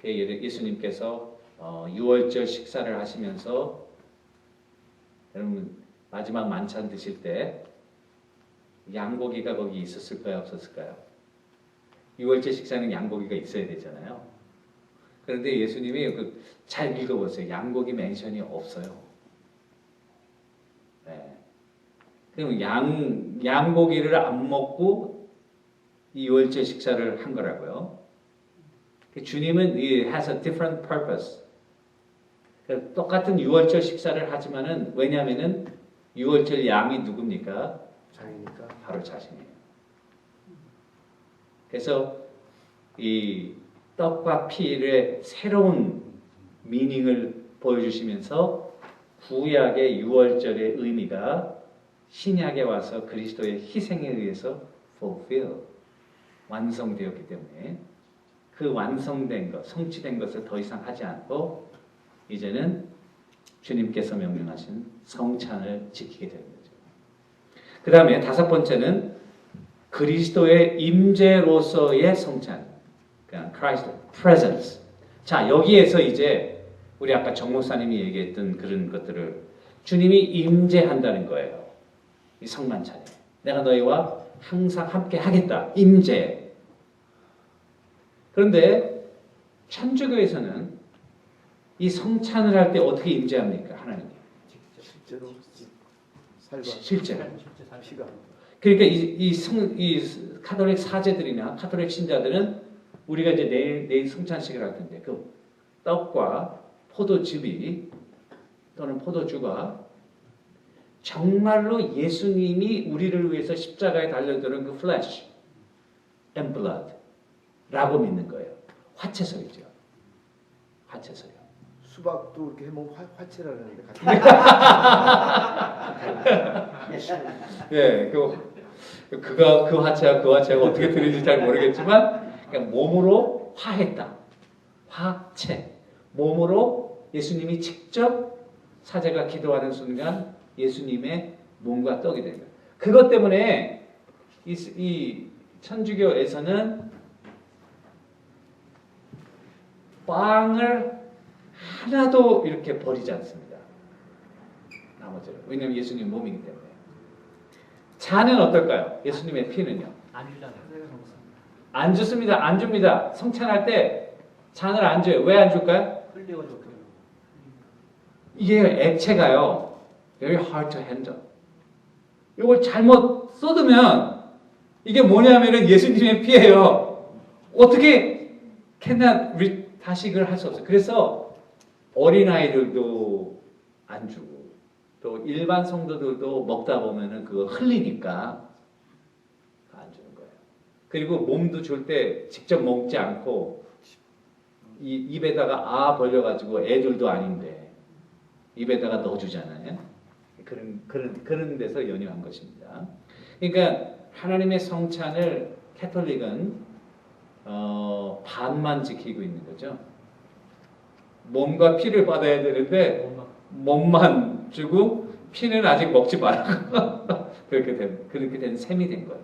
예수님께서 유월절 식사를 하시면서 여러분 마지막 만찬 드실 때 양고기가 거기 있었을까요? 없었을까요? 유월절 식사는 양고기가 있어야 되잖아요. 그런데 예수님이 잘 읽어보세요. 양고기 멘션이 없어요. 네. 그럼 양고기를 안 먹고 이 유월절 식사를 한 거라고요. 주님은 has a different purpose. 똑같은 유월절 식사를 하지만은 왜냐하면은 유월절 양이 누굽니까? 자기니까. 바로 자신이에요. 그래서 이 떡과 피의 새로운 미닝을 보여주시면서 구약의 유월절의 의미가 신약에 와서 그리스도의 희생에 의해서 fulfill, 완성되었기 때문에 그 완성된 것, 성취된 것을 더 이상 하지 않고 이제는 주님께서 명령하신 성찬을 지키게 되는 거죠. 그 다음에 다섯 번째는 그리스도의 임재로서의 성찬, 그러니까 Christ presence. 자, 여기에서 이제 우리 아까 정 목사님이 얘기했던 그런 것들을 주님이 임재한다는 거예요. 이 성만찬에 내가 너희와 항상 함께 하겠다. 임재. 그런데 천주교에서는 이 성찬을 할 때 어떻게 임재합니까? 하나님이. 실제로 살과 실제로. 피가. 그러니까 이 카톨릭 사제들이나 카톨릭 신자들은 우리가 이제 내일 성찬식을 할 텐데 그 떡과 포도즙이 또는 포도주가 정말로 예수님이 우리를 위해서 십자가에 달려드는 그 flesh and blood라고 믿는 거예요. 화채설이죠. 화채설이요. 수박도 이렇게 해먹으면 화채라는데 같은. 예, 그 화채와 그 화채가 어떻게 들리는지 잘 모르겠지만 그러니까 몸으로 화했다. 화채. 몸으로 예수님이 직접 사제가 기도하는 순간 예수님의 몸과 떡이 되는 거예요. 그것 때문에 이 천주교에서는 빵을 하나도 이렇게 버리지 않습니다. 나머지를. 왜냐하면 예수님 몸이기 때문에. 잔은 어떨까요? 예수님의 피는요? 안 주잖아요. 안 줍니다. 안 줍니다. 성찬할 때 잔을 안 줘요. 왜 안 줄까요? 흘려가지고 어떻게 이게 액체가요. very hard to handle. 이걸 잘못 쏟으면 이게 뭐냐면은 예수님의 피예요. 어떻게 cannot 다식을 할 수 없어요. 그래서 어린아이들도 안 주고 또 일반 성도들도 먹다 보면은 그거 흘리니까 안 주는 거예요. 그리고 몸도 줄 때 직접 먹지 않고 이 입에다가 벌려가지고 애들도 아닌데 입에다가 넣어주잖아요. 그런 데서 연유한 것입니다. 그러니까 하나님의 성찬을 캐톨릭은 반만 지키고 있는 거죠. 몸과 피를 받아야 되는데 몸만 주고 피는 아직 먹지 말라고 그렇게 된 셈이 된 거예요.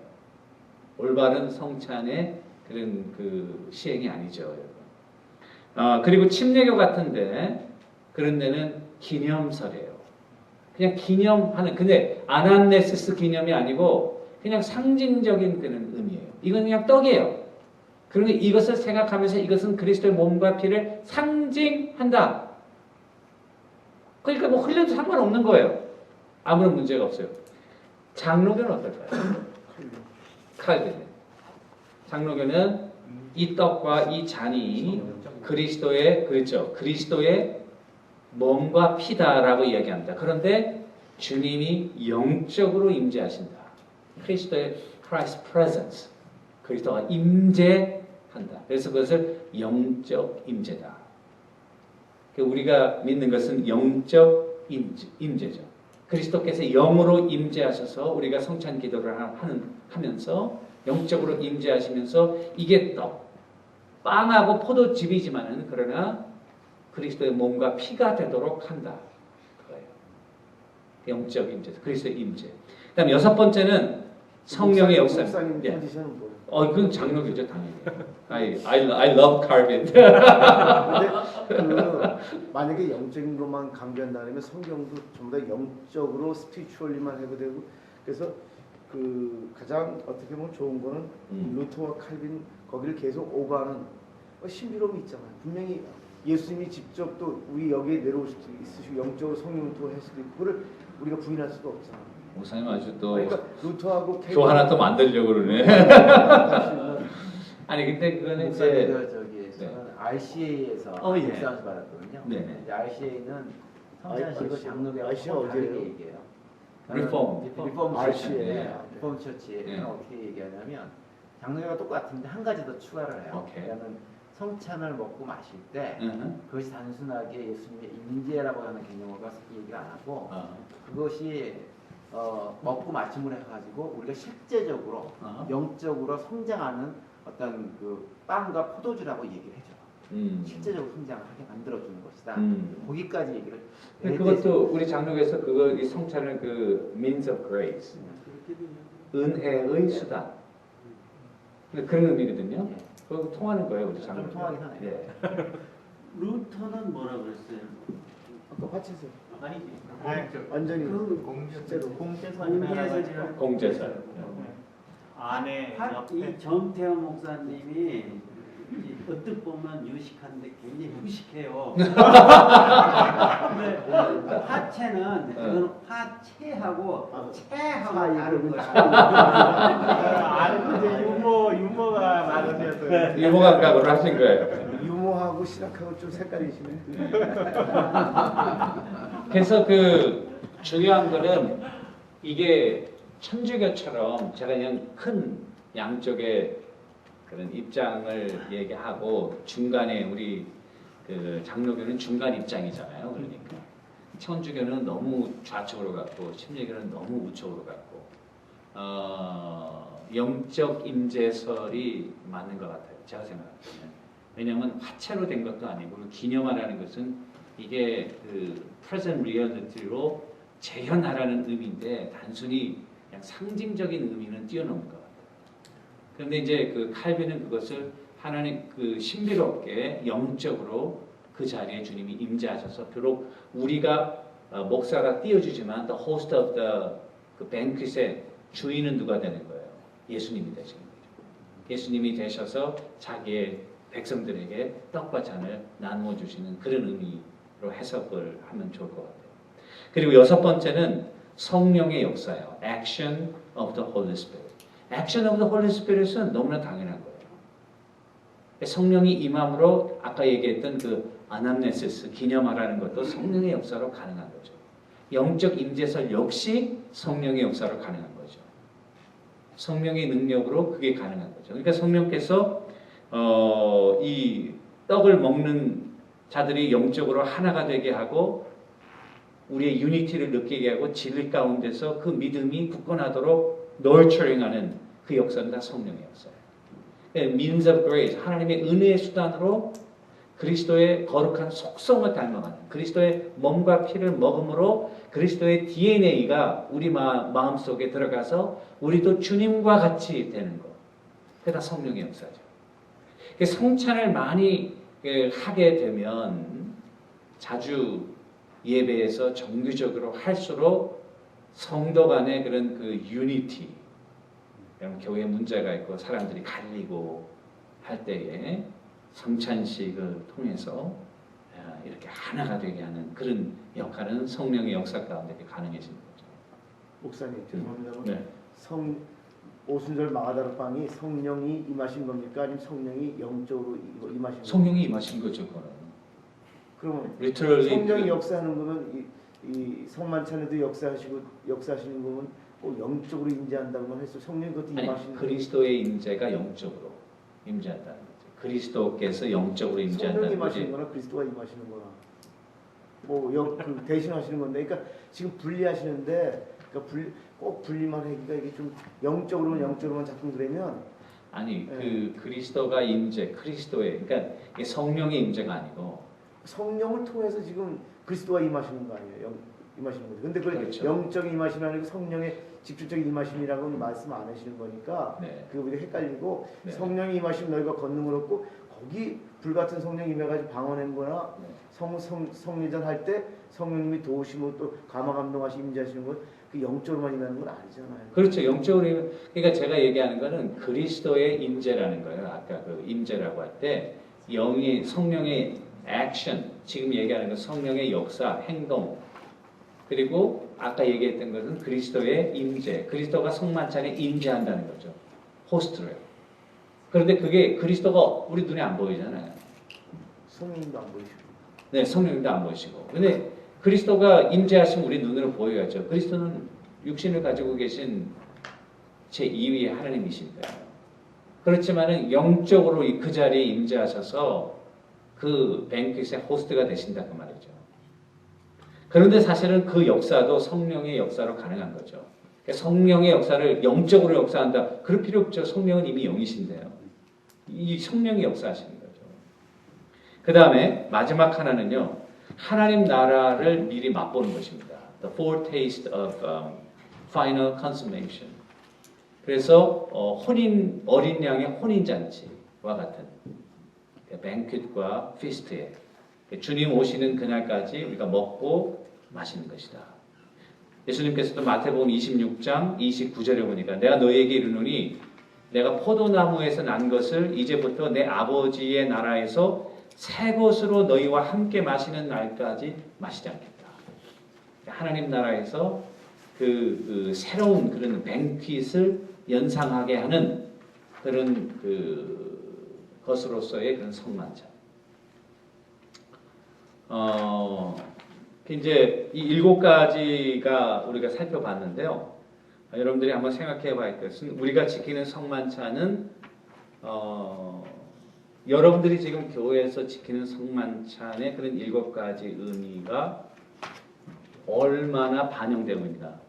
올바른 성찬의 그런 그 시행이 아니죠, 여러분. 그리고 침례교 같은데 그런 데는 기념설이에요. 그냥 기념하는, 근데 아나네시스 기념이 아니고 그냥 상징적인 그런 의미예요. 이건 그냥 떡이에요. 그러니 이것을 생각하면서 이것은 그리스도의 몸과 피를 상징한다. 그러니까 뭐 흘려도 상관없는 거예요. 아무런 문제가 없어요. 장로교는 어떨까요? 칼빈. 장로교는 이 떡과 이 잔이 그리스도의 그렇죠. 그리스도의 몸과 피다라고 이야기합니다. 그런데 주님이 영적으로 임재하신다. 그리스도의 Christ presence. 그리스도가 임재한다. 그래서 그것을 영적 임재다. 우리가 믿는 것은 영적 임재죠. 그리스도께서 영으로 임재하셔서 우리가 성찬 기도를 하면서 영적으로 임재하시면서 이게 떡, 빵하고 포도즙이지만은 그러나 그리스도의 몸과 피가 되도록 한다. 그거예요. 영적 임재, 그리스도의 임재. 그다음 여섯 번째는 성령의 역사. 목사님 예. 포지션은 뭐예요? 그건 장로교죠 당연히. I love Calvin. 근데 그 만약에 영적으로만 강조한다면 성경도 전부 다 영적으로 스피리추얼리만 해도 되고 그래서 그 가장 어떻게 보면 좋은 거는 루터와 칼빈 거기를 계속 오가는 신비로움이 있잖아요. 분명히 예수님이 직접 또 우리 여기에 내려올 수도 있으시고 영적으로 성령을 통할 수도 있고 그걸 우리가 부인할 수도 없잖아요. 목사님 아주 또 그러니까 루터하고 교 하나 또 만들려고 그러네. 아니 근데 그거는 이제 저는 RCA에서 예. 묵상을 받았거든요. 네. 이제 RCA는 성찬식을 장로교하고 RCA 가 다르게 어디예요? 얘기해요. 리폼 RCA, RCA. 리폼 처치에 네. 어떻게 얘기하냐면 장로교가 똑같은데 한 가지 더 추가를 해요. 오케이. 그러니까는 성찬을 먹고 마실 때 으흠. 그것이 단순하게 예수님의 임재라고 하는 개념으로 얘기를 안 하고 그것이 먹고 마침을 해가지고 우리가 실제적으로 영적으로 성장하는 어떤 그 빵과 포도주라고 얘기를 해줘요. 실제적으로 성장하게 만들어주는 것이다. 거기까지 얘기를. 근데 그것도 우리 장로교에서 그거 이 성찬을 그 means of grace, 은혜의 수단. 근데 그런 의미거든요. 예. 그거 통하는 거예요 우리 좀 장로교. 통하긴 하네요. 예. 루터는 뭐라 그랬어요? 아까 화채서 아니지. 완전히 공제로 공제설. 공제설. 안에 이 정태원 목사님이 어떻게 보면 유식한데 굉장히 무식해요. 근데 화채는 그건 화채하고 채하고 다른 거야. 아는데 유머가 많으셔서 유머 감각으로 하신 거예요. 유머하고 신학하고 좀 색깔이시네. 그래서 그 중요한 거는 이게 천주교처럼 제가 그냥 큰 양쪽의 그런 입장을 얘기하고 중간에 우리 그 장로교는 중간 입장이잖아요. 그러니까 천주교는 너무 좌측으로 갔고 심리교는 너무 우측으로 갔고 영적 임재설이 맞는 것 같아요. 제가 생각할 때는. 왜냐하면 화채로 된 것도 아니고 기념하라는 것은 이게 그 present reality로 재현하라는 의미인데 단순히 그냥 상징적인 의미는 뛰어넘은 것 같아요. 그런데 이제 그 칼빈은 그것을 하나님 그 신비롭게 영적으로 그 자리에 주님이 임재하셔서 비록 우리가 목사가 띄워주지만 the host of the 그 banquet의 주인은 누가 되는 거예요? 예수님이 되시는 거죠. 예수님이 되셔서 자기의 백성들에게 떡과 잔을 나누어 주시는 그런 의미로 해석을 하면 좋을 것 같아요. 그리고 여섯 번째는 성령의 역사예요. Action of the Holy Spirit. Action of the Holy Spirit은 너무나 당연한 거예요. 성령이 임함으로 아까 얘기했던 그 아남네시스 기념하라는 것도 성령의 역사로 가능한 거죠. 영적 임재설 역시 성령의 역사로 가능한 거죠. 성령의 능력으로 그게 가능한 거죠. 그러니까 성령께서 이 떡을 먹는 자들이 영적으로 하나가 되게 하고 우리의 유니티를 느끼게 하고 진리 가운데서 그 믿음이 굳건하도록 nurturing하는 그 역사는 다 성령의 역사예요. means of grace, 하나님의 은혜의 수단으로 그리스도의 거룩한 속성을 닮아가는 그리스도의 몸과 피를 먹음으로 그리스도의 DNA가 우리 마음속에 들어가서 우리도 주님과 같이 되는 것. 그게 다 성령의 역사죠. 성찬을 많이 하게 되면 자주 예배에서 정규적으로 할수록 성도 간의 그런 그 유니티, 교회에 문제가 있고 사람들이 갈리고 할 때에 성찬식을 통해서 이렇게 하나가 되게 하는 그런 역할은 성령의 역사 가운데 가능해지는 거죠. 목사님 죄송합니다만 네. 오순절 마가다락방이 성령이 임하신 겁니까? 아니면 성령이 영적으로 임하신 겁니까? 성령이 임하신 거죠, 그거는. 그러면 Literally 성령이 그- 역사하는 거면 이 성만찬에도 역사하시는 거면 꼭 영적으로 임재한다고만 했어. 성령이 그것도 아니, 임하시는 그리스도의 임재가 영적으로 임재한다는 거죠. 그리스도께서 영적으로 성령이 임재한다는 임하시는 거지. 거나 그리스도가 임하시는 거나 그 대신하시는 건데, 그러니까 지금 분리하시는데, 그러니까 꼭 분리만 하기가 이게 좀 영적으로만 자꾸 그러면 아니, 네. 그 그리스도가 임재, 그리스도의 그러니까 이게 성령의 임재가 아니고 성령을 통해서 지금 그리스도가 임하시는 거 아니에요? 임하시는 거죠. 근데 그 그렇죠. 영적인 임하심이 아니고 성령의 직접적인 임하심이라고는 말씀 안 하시는 거니까 네. 그게 우리가 헷갈리고 네. 성령이 임하시면 너희가 권능을 얻고 거기 불같은 성령이 임해가지고 방언한 거나 네. 성례전 할 때 성령님이 도우시고 또 감화 감동하시 임재하시는 건 그 영적으로만 임하는 건 아니잖아요. 그렇죠. 영적으로 그러니까 제가 얘기하는 거는 그리스도의 임재라는 거예요. 아까 그 임재라고 할 때 영이 성령의 액션, 지금 얘기하는 건 성령의 역사, 행동, 그리고 아까 얘기했던 것은 그리스도의 임재, 그리스도가 성만찬에 임재한다는 거죠. 호스트로요. 그런데 그게 그리스도가 우리 눈에 안 보이잖아요. 성령님도 안 보이시고. 네, 성령님도 안 보이시고. 근데 그리스도가 임재하시면 우리 눈으로 보여야죠. 그리스도는 육신을 가지고 계신 제2위의 하나님이신데. 그렇지만은 영적으로 그 자리에 임재하셔서 그 뱅크의 호스트가 되신다 그 말이죠. 그런데 사실은 그 역사도 성령의 역사로 가능한 거죠. 그러니까 성령의 역사를 영적으로 역사한다. 그럴 필요 없죠. 성령은 이미 영이신데요. 이 성령이 역사하시는 거죠. 그 다음에 마지막 하나는요. 하나님 나라를 미리 맛보는 것입니다. The foretaste of final consummation. 그래서 어린 양의 혼인잔치와 같은 뱅퀴트과 피스트에 주님 오시는 그날까지 우리가 먹고 마시는 것이다. 예수님께서도 마태복음 26장 29절에 보니까 내가 너희에게 이르노니 내가 포도나무에서 난 것을 이제부터 내 아버지의 나라에서 새 것으로 너희와 함께 마시는 날까지 마시지 않겠다. 하나님 나라에서 그 새로운 그런 뱅퀴트를 연상하게 하는 그런 것으로서의 그런 성만찬. 이제 이 7가지가 우리가 살펴봤는데요. 여러분들이 한번 생각해 봐야 될 것은 우리가 지키는 성만찬은 여러분들이 지금 교회에서 지키는 성만찬의 그런 7가지 의미가 얼마나 반영되고 있는가.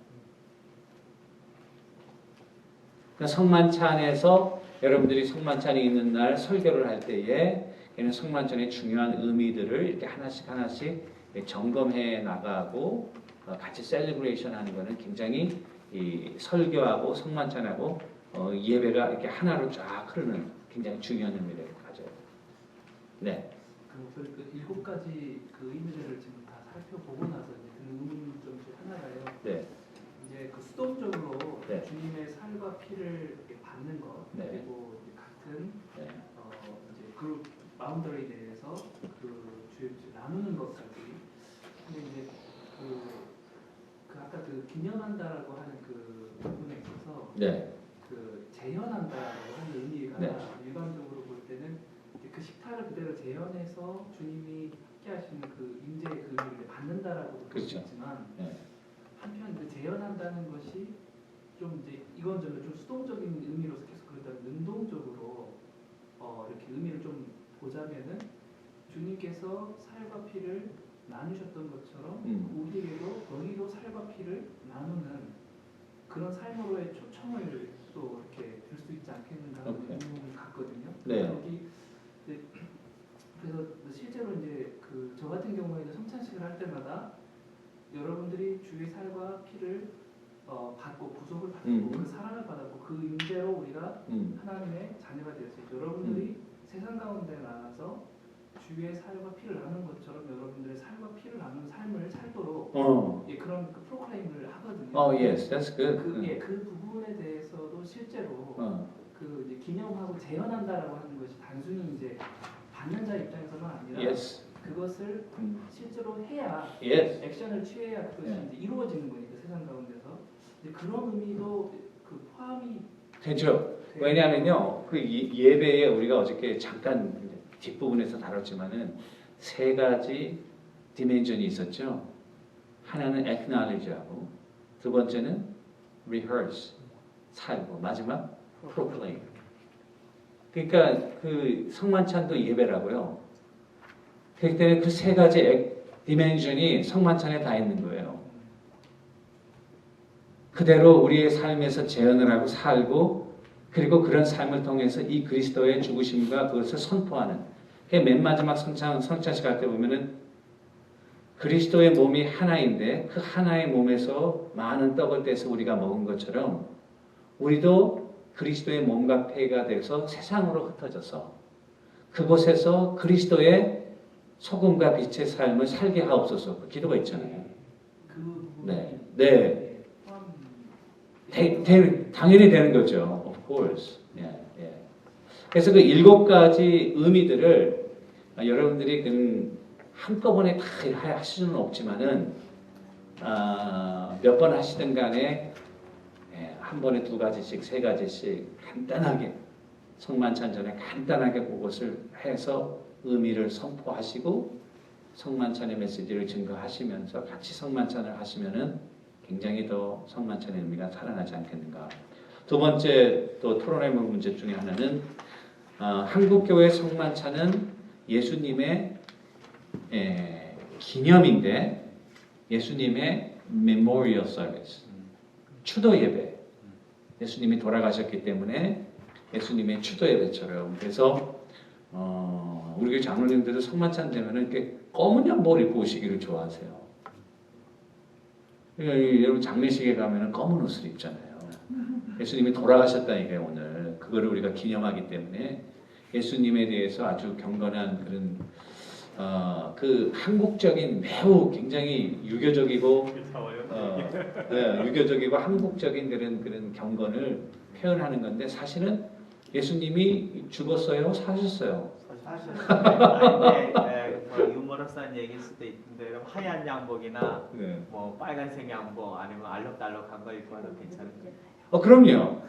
그러니까 성만찬에서 여러분들이 성만찬이 있는 날 설교를 할 때에 이런 성만찬의 중요한 의미들을 이렇게 하나씩 점검해 나가고 같이 셀리브레이션 하는 것은 굉장히 이 설교하고 성만찬하고 예배가 이렇게 하나로 쫙 흐르는 굉장히 중요한 의미를 가져요. 네. 그 7가지 그 의미들을 지금 다 살펴보고 나서 이제 그 의문점 중 하나가요. 네. 이제 그 수동적으로 네. 주님의 살과 피를 이렇게 받는 것, 네. 그리고 이제 같은 네. 이제 그룹 바운더리에 대해서 그 주의 나누는 것까지. 근데 이제 그 아까 그 기념한다라고 하는 그 부분에 있어서 네. 그 재현한다라고 하는 의미가 네. 일반적으로 볼 때는 이제 그 식탁을 그대로 재현해서 주님이 함께 하시는 그 임재의 그 의미를 받는다라고 볼 수 그렇죠. 있지만 네. 한편 그 재현한다는 것이 좀 이제 이건 좀 수동적인 의미로서 계속 그러다 능동적으로 이렇게 의미를 좀 보자면은 주님께서 살과 피를 나누셨던 것처럼 우리에게도 너희도 살과 피를 나누는 그런 삶으로의 초청을 또 이렇게 들 수 있지 않겠는가 하는 의문이 갔거든요. 네. 여기 이제 그래서 실제로 이제 그 저 같은 경우에는 성찬식을 할 때마다 여러분들이 주의 살과 피를 받고 구속을 받고 그 사랑을 받았고 그 임재로 우리가 하나님의 자녀가 되었어요. 여러분들이 세상 가운데 나가서 주의 살과 피를 나누는 것처럼 여러분들의 살과 피를 나누는 삶을 살도록 예, 그런 그 프로그램을 하거든요. Yes, that's good. 그 부분에 대해서도 실제로 그 이제 기념하고 재현한다라고 하는 것이 단순히 이제 받는 자 입장에서만 아니라 Yes. 그것을 실제로 해야 Yes. 액션을 취해야 그것이 네. 이제 이루어지는 거니까 세상 가운데서 이제 그런 의미도 그 포함이 되죠. 왜냐하면요, 그 예배에 우리가 어저께 잠깐 뒷부분에서 다뤘지만은 세 가지 디멘전이 있었죠. 하나는 acknowledge하고, 두 번째는 rehearse, 살고, 마지막 proclaim. 그러니까 그 성만찬도 예배라고요. 그렇기 때문에 그 세 가지 디멘전이 성만찬에 다 있는 거예요. 그대로 우리의 삶에서 재현을 하고 살고, 그리고 그런 삶을 통해서 이 그리스도의 죽으심과 그것을 선포하는. 맨 마지막 성찬식 할 때 보면은 그리스도의 몸이 하나인데 그 하나의 몸에서 많은 떡을 떼서 우리가 먹은 것처럼 우리도 그리스도의 몸과 폐가 돼서 세상으로 흩어져서 그곳에서 그리스도의 소금과 빛의 삶을 살게 하옵소서. 그 기도가 있잖아요. 그 부분이 네, 네. 당연히 되는 거죠. Of course. 예, 예. 그래서 그 7가지 의미들을 여러분들이 한꺼번에 다 하실 수는 없지만은 몇 번 하시든 간에 한 번에 2가지씩, 3가지씩 간단하게 성만찬 전에 간단하게 그것을 해서 의미를 선포하시고 성만찬의 메시지를 증거하시면서 같이 성만찬을 하시면은 굉장히 더 성만찬의 의미가 살아나지 않겠는가. 두 번째 또 토론해 볼 문제 중에 하나는 한국교회 성만찬은 예수님의 기념인데 예수님의 메모리얼 서비스, 추도 예배. 예수님이 돌아가셨기 때문에 예수님의 추도 예배처럼. 그래서 우리 교회 장로님들도 성만찬 되면은 이렇게 검은 양복을 입고 오시기를 좋아하세요. 여러분 장례식에 가면은 검은 옷을 입잖아요. 예수님이 돌아가셨다니까요. 오늘 그거를 우리가 기념하기 때문에 예수님에 대해서 아주 경건한 그런 그 한국적인 매우 굉장히 유교적이고 유교적이고 한국적인 그런 경건을 표현하는 건데 사실은 예수님이 죽었어요, 사셨어요. 뭐 유머러스한 얘기일 수도 있는데 그럼 하얀 양복이나 네. 뭐 빨간색 양복 아니면 알록달록한 거 입고 하면 괜찮을까요? 그럼요.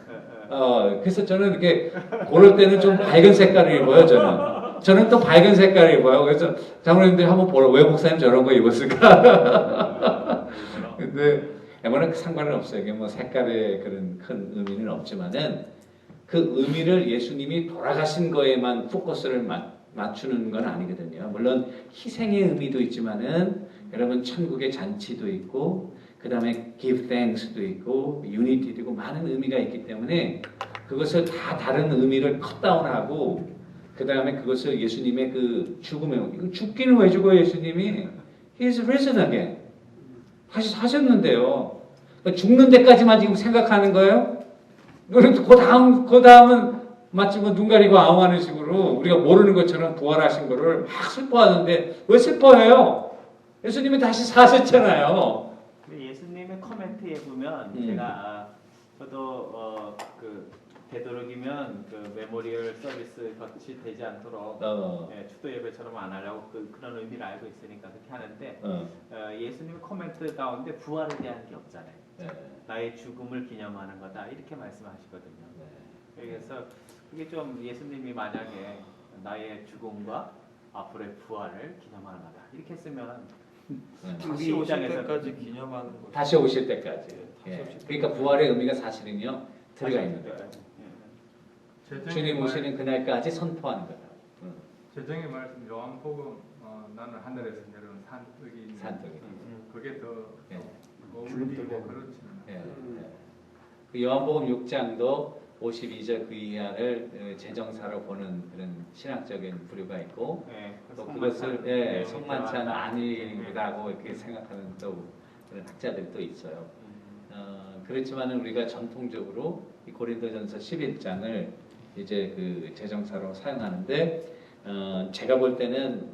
그래서 저는 이렇게 고를 때는 좀 밝은 색깔을 입어요. 저는 또 밝은 색깔을 입어요. 그래서 장로님들이 한번 보러 왜 목사님 저런 거 입었을까? 근데 이거는 상관은 없어요. 이게 뭐 색깔의 그런 큰 의미는 없지만은 그 의미를 예수님이 돌아가신 거에만 포커스를 맞추는 건 아니거든요. 물론 희생의 의미도 있지만은 여러분 천국의 잔치도 있고 그 다음에 give thanks도 있고 unity도 있고 많은 의미가 있기 때문에 그것을 다 다른 의미를 컷다운하고 그 다음에 그것을 예수님의 그 죽음에 이거 죽기는 왜 죽어요 예수님이? He is risen again. 다시 사셨는데요. 죽는 데까지만 지금 생각하는 거예요? 그 다음은 마치 뭐 눈 가리고 아웅하는 식으로 우리가 모르는 것처럼 부활하신 거를 막 슬퍼하는데 왜 슬퍼해요? 예수님이 다시 사셨잖아요. 예수님의 코멘트에 보면 저도 그 되도록이면 그 메모리얼 서비스 같이 되지 않도록 추도 예배처럼 안 하려고 그런 의미를 알고 있으니까 그렇게 하는데 예수님 코멘트 가운데 부활에 대한 게 없잖아요. 나의 죽음을 기념하는 거다 이렇게 말씀하시거든요. 그래서 그게 좀 예수님이 만약에 나의 죽음과 앞으로의 부활을 기념하는 거다 이렇게 쓰면 다시 오실 때까지 기념하는 거죠. 다시 오실 때까지. 그러니까 부활의 의미가 사실은요 들어가 있는 거예요. 주님 오시는 그날까지 선포하는 거다. 재정의 말씀 요한복음 나는 하늘에서 내려온 산떡이 산떡이. 그게 더 어울리고 그렇지. 그 요한복음 6장도 52절 그 이하를 재정사로 보는 그런 신학적인 부류가 있고 또 그것을 성만찬 아니라고 이렇게 생각하는 또 그런 학자들이 또 있어요. 그렇지만은 우리가 전통적으로 이 고린도전서 11장을 이제 그 재정사로 사용하는데 제가 볼 때는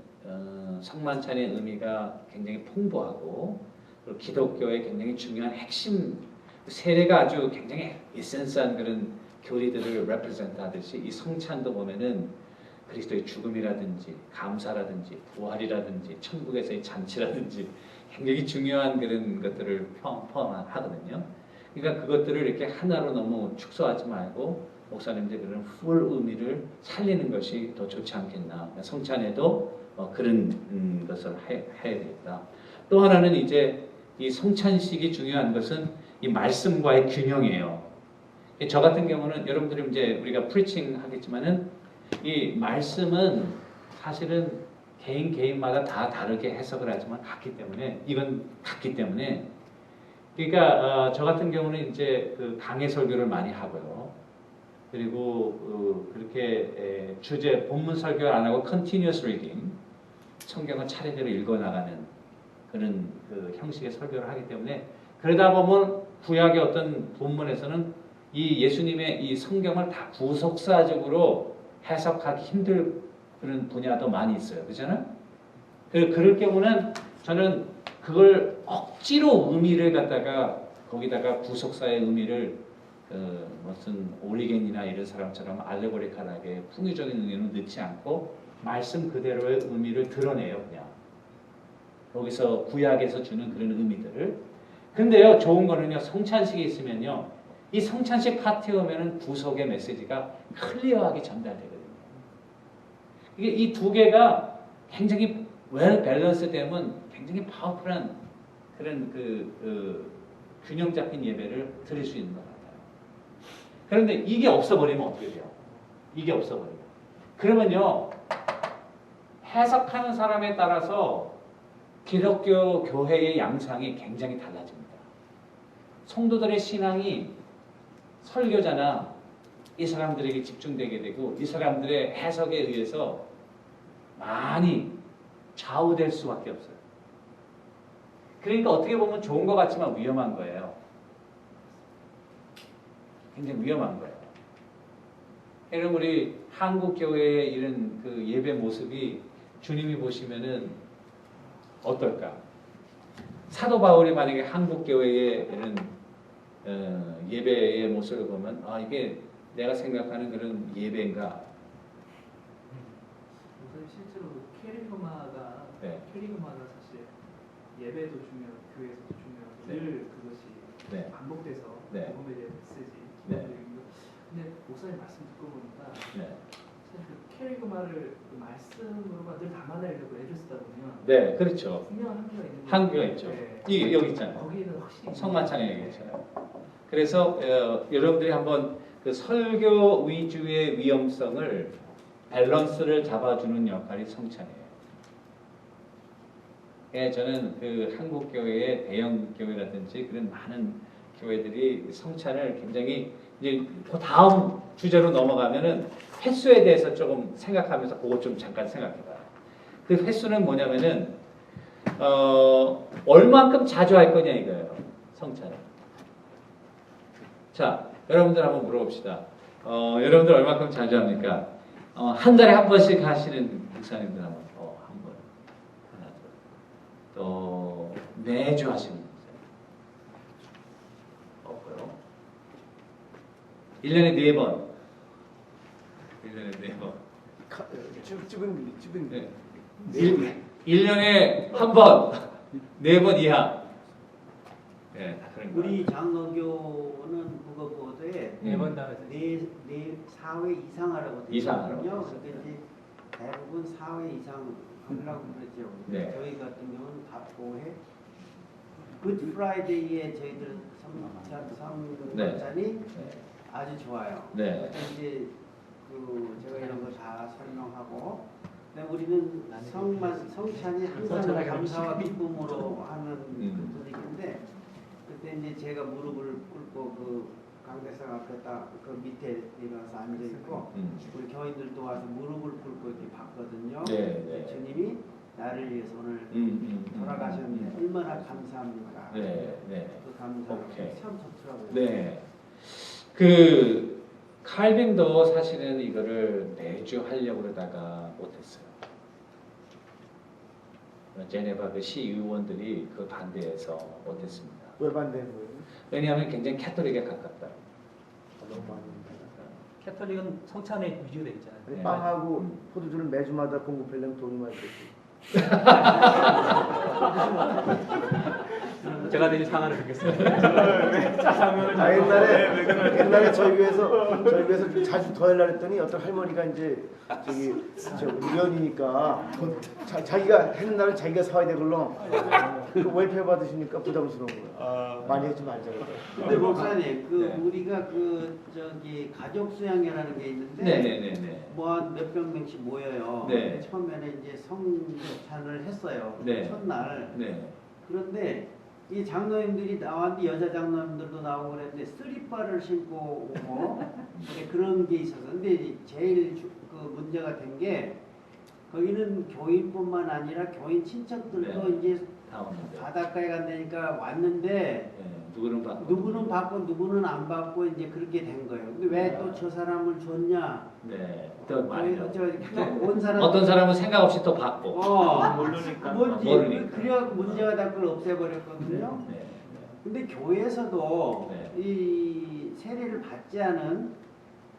성만찬의 의미가 굉장히 풍부하고 그리고 기독교의 굉장히 중요한 핵심 세례가 아주 굉장히 에센스한 그런 교리들을 represent 하듯이 이 성찬도 보면은 그리스도의 죽음이라든지 감사라든지 부활이라든지 천국에서의 잔치라든지 굉장히 중요한 그런 것들을 포함하거든요. 그러니까 그것들을 이렇게 하나로 너무 축소하지 말고 목사님들이 그런 풀 의미를 살리는 것이 더 좋지 않겠나. 그러니까 성찬에도 그런 것을 해야 되겠다. 또 하나는 이제 이 성찬식이 중요한 것은 이 말씀과의 균형이에요. 저 같은 경우는 여러분들이 이제 우리가 프리칭 하겠지만은 이 말씀은 사실은 개인마다 다 다르게 해석을 하지만 이건 같기 때문에 그러니까 저 같은 경우는 이제 그 강해 설교를 많이 하고요. 그리고 그렇게 주제 본문 설교를 안 하고 continuous reading 성경을 차례대로 읽어나가는 그런 그 형식의 설교를 하기 때문에 그러다 보면 구약의 어떤 본문에서는 이 예수님의 이 성경을 다 구속사적으로 해석하기 힘들 그런 분야도 많이 있어요. 그렇잖아요? 그럴 경우는 저는 그걸 억지로 의미를 갖다가 거기다가 구속사의 의미를 무슨 오리겐이나 이런 사람처럼 알레고리컬하게 풍유적인 의미는 넣지 않고 말씀 그대로의 의미를 드러내요. 그냥 거기서 구약에서 주는 그런 의미들을. 근데요, 좋은 거는요, 성찬식이 있으면요, 이 성찬식 파티에 오면은 구속의 메시지가 클리어하게 전달되거든요. 이게 이 두 개가 굉장히 웰 밸런스 되면 굉장히 파워풀한 그런 균형 잡힌 예배를 드릴 수 있는 것 같아요. 그런데 이게 없어버리면 어떻게 돼요? 이게 없어버리면. 그러면요, 해석하는 사람에 따라서 기독교 교회의 양상이 굉장히 달라집니다. 성도들의 신앙이 설교자나 이 사람들에게 집중되게 되고 이 사람들의 해석에 의해서 많이 좌우될 수밖에 없어요. 그러니까 어떻게 보면 좋은 것 같지만 위험한 거예요. 굉장히 위험한 거예요. 여러분 우리 한국 교회의 이런 그 예배 모습이 주님이 보시면은 어떨까? 사도 바울이 만약에 한국 교회의 이런 예배의 모습을 보면 이게 내가 생각하는 그런 예배인가? 실제로 캐리그마가 사실 예배도 중요하고 교회에서도 중요하고 늘 그것이 반복돼서 복음에 대한 메시지. 근데 목사님 말씀 듣고 보니까 사실 그 캐리그마를 말씀으로 늘 담아내려고 애를 쓰다 보면 그렇죠. 분명한 한계가 있는 한계가 있죠. 이게 여기 있잖아요. 거기는 확실히 성만찬에 여기 있잖아요. 그래서 여러분들이 한번 그 설교 위주의 위험성을 밸런스를 잡아주는 역할이 성찬이에요. 저는 그 한국 교회의 대형 교회라든지 그런 많은 교회들이 성찬을 굉장히 이제 그 다음 주제로 넘어가면은 횟수에 대해서 조금 생각하면서 그것 좀 잠깐 생각해봐요. 그 횟수는 뭐냐면은 얼만큼 자주 할 거냐 이거예요. 성찬을. 자, 여러분들 한번 물어봅시다. 여러분들 얼만큼 자주 합니까? 한 달에 한 번씩 하시는 목사님들 한번 한 번. 하나, 둘. 또 매주 하시는 목사님. 없고요. 1년에 4번. 1년에 4번. 찝은 네. 1년에 한 번. 4번 이하. 네, 다 그런 우리 장로교는 그거보다에 4번 다 하죠. 4회 이상 하라고 되어 이상 있거든요. 하라고 그러니까 이제 대부분 4회 이상 하려고 그러죠. 네. 저희 같은 경우는 다 5회. 굿 프라이데이에 저희들 성찬이 아주 좋아요. 네. 이제 제가 이런 거 다 설명하고, 그다음에 우리는 성찬이 항상 감사와 기쁨으로 하는 분위기인데, 그때 이제 제가 무릎을 꿇고 그 강대상 앞에 딱 그 밑에 일어나서 앉아 있고, 우리 교인들도 와서 무릎을 꿇고 이렇게 봤거든요. 주님이 나를 위해서 오늘 돌아가셨는데 얼마나 감사합니까? 그 감사가 참 좋더라고요. 네. 그 칼빈도 사실은 이거를 매주 하려고 그러다가 못했어요. 제네바 그 시의원들이 그 반대해서 못했습니다. 왜 반대한 거예요? 왜냐하면 굉장히 캐톨릭에 가깝다. 너무 많이 합니다. 캐톨릭은 성찬에 위주되어 있잖아요. 아니, 빵하고 포도주를 매주마다 공급하려면 돈이 많이 들지. 제가 대신 상하를 듣겠습니다. 아 옛날에 저희 교회에서 좀 자주 더 하려고 했더니 어떤 할머니가 이제 저기 우연이니까 자기가 하는 날은 자기가 사와야 되걸로 그 웰페어 받으시니까 부담스러운 거예요. 많이 하지 말자. 근데 목사님 그 네. 우리가 그 저기 가족 수양회라는 게 있는데 네네네네. 뭐 한 몇백 명씩 모여요. 네. 처음에는 이제 성찬을 했어요. 네. 첫날. 네. 그런데 이 장로님들이 나왔는데 여자 장로님들도 나오고 그랬는데 쓰리바를 신고 오고 이제 그런 게 있어서 근데 제일 그 문제가 된 게 거기는 교인뿐만 아니라 교인 친척들도 네. 이제 다 오는데. 바닷가에 간다니까 왔는데 네. 누구는 받고. 누구는 받고 누구는 안 받고 이제 그렇게 된 거예요. 근데 왜 또 저 사람을 줬냐? 네. 또 많이. 온 사람 어떤 사람은 생각 없이 또 받고. 모르니까. 뭔지 모르니까. 그래갖고 문제가 다 그걸 없애버렸거든요. 네. 근데 교회에서도 네. 이 세례를 받지 않은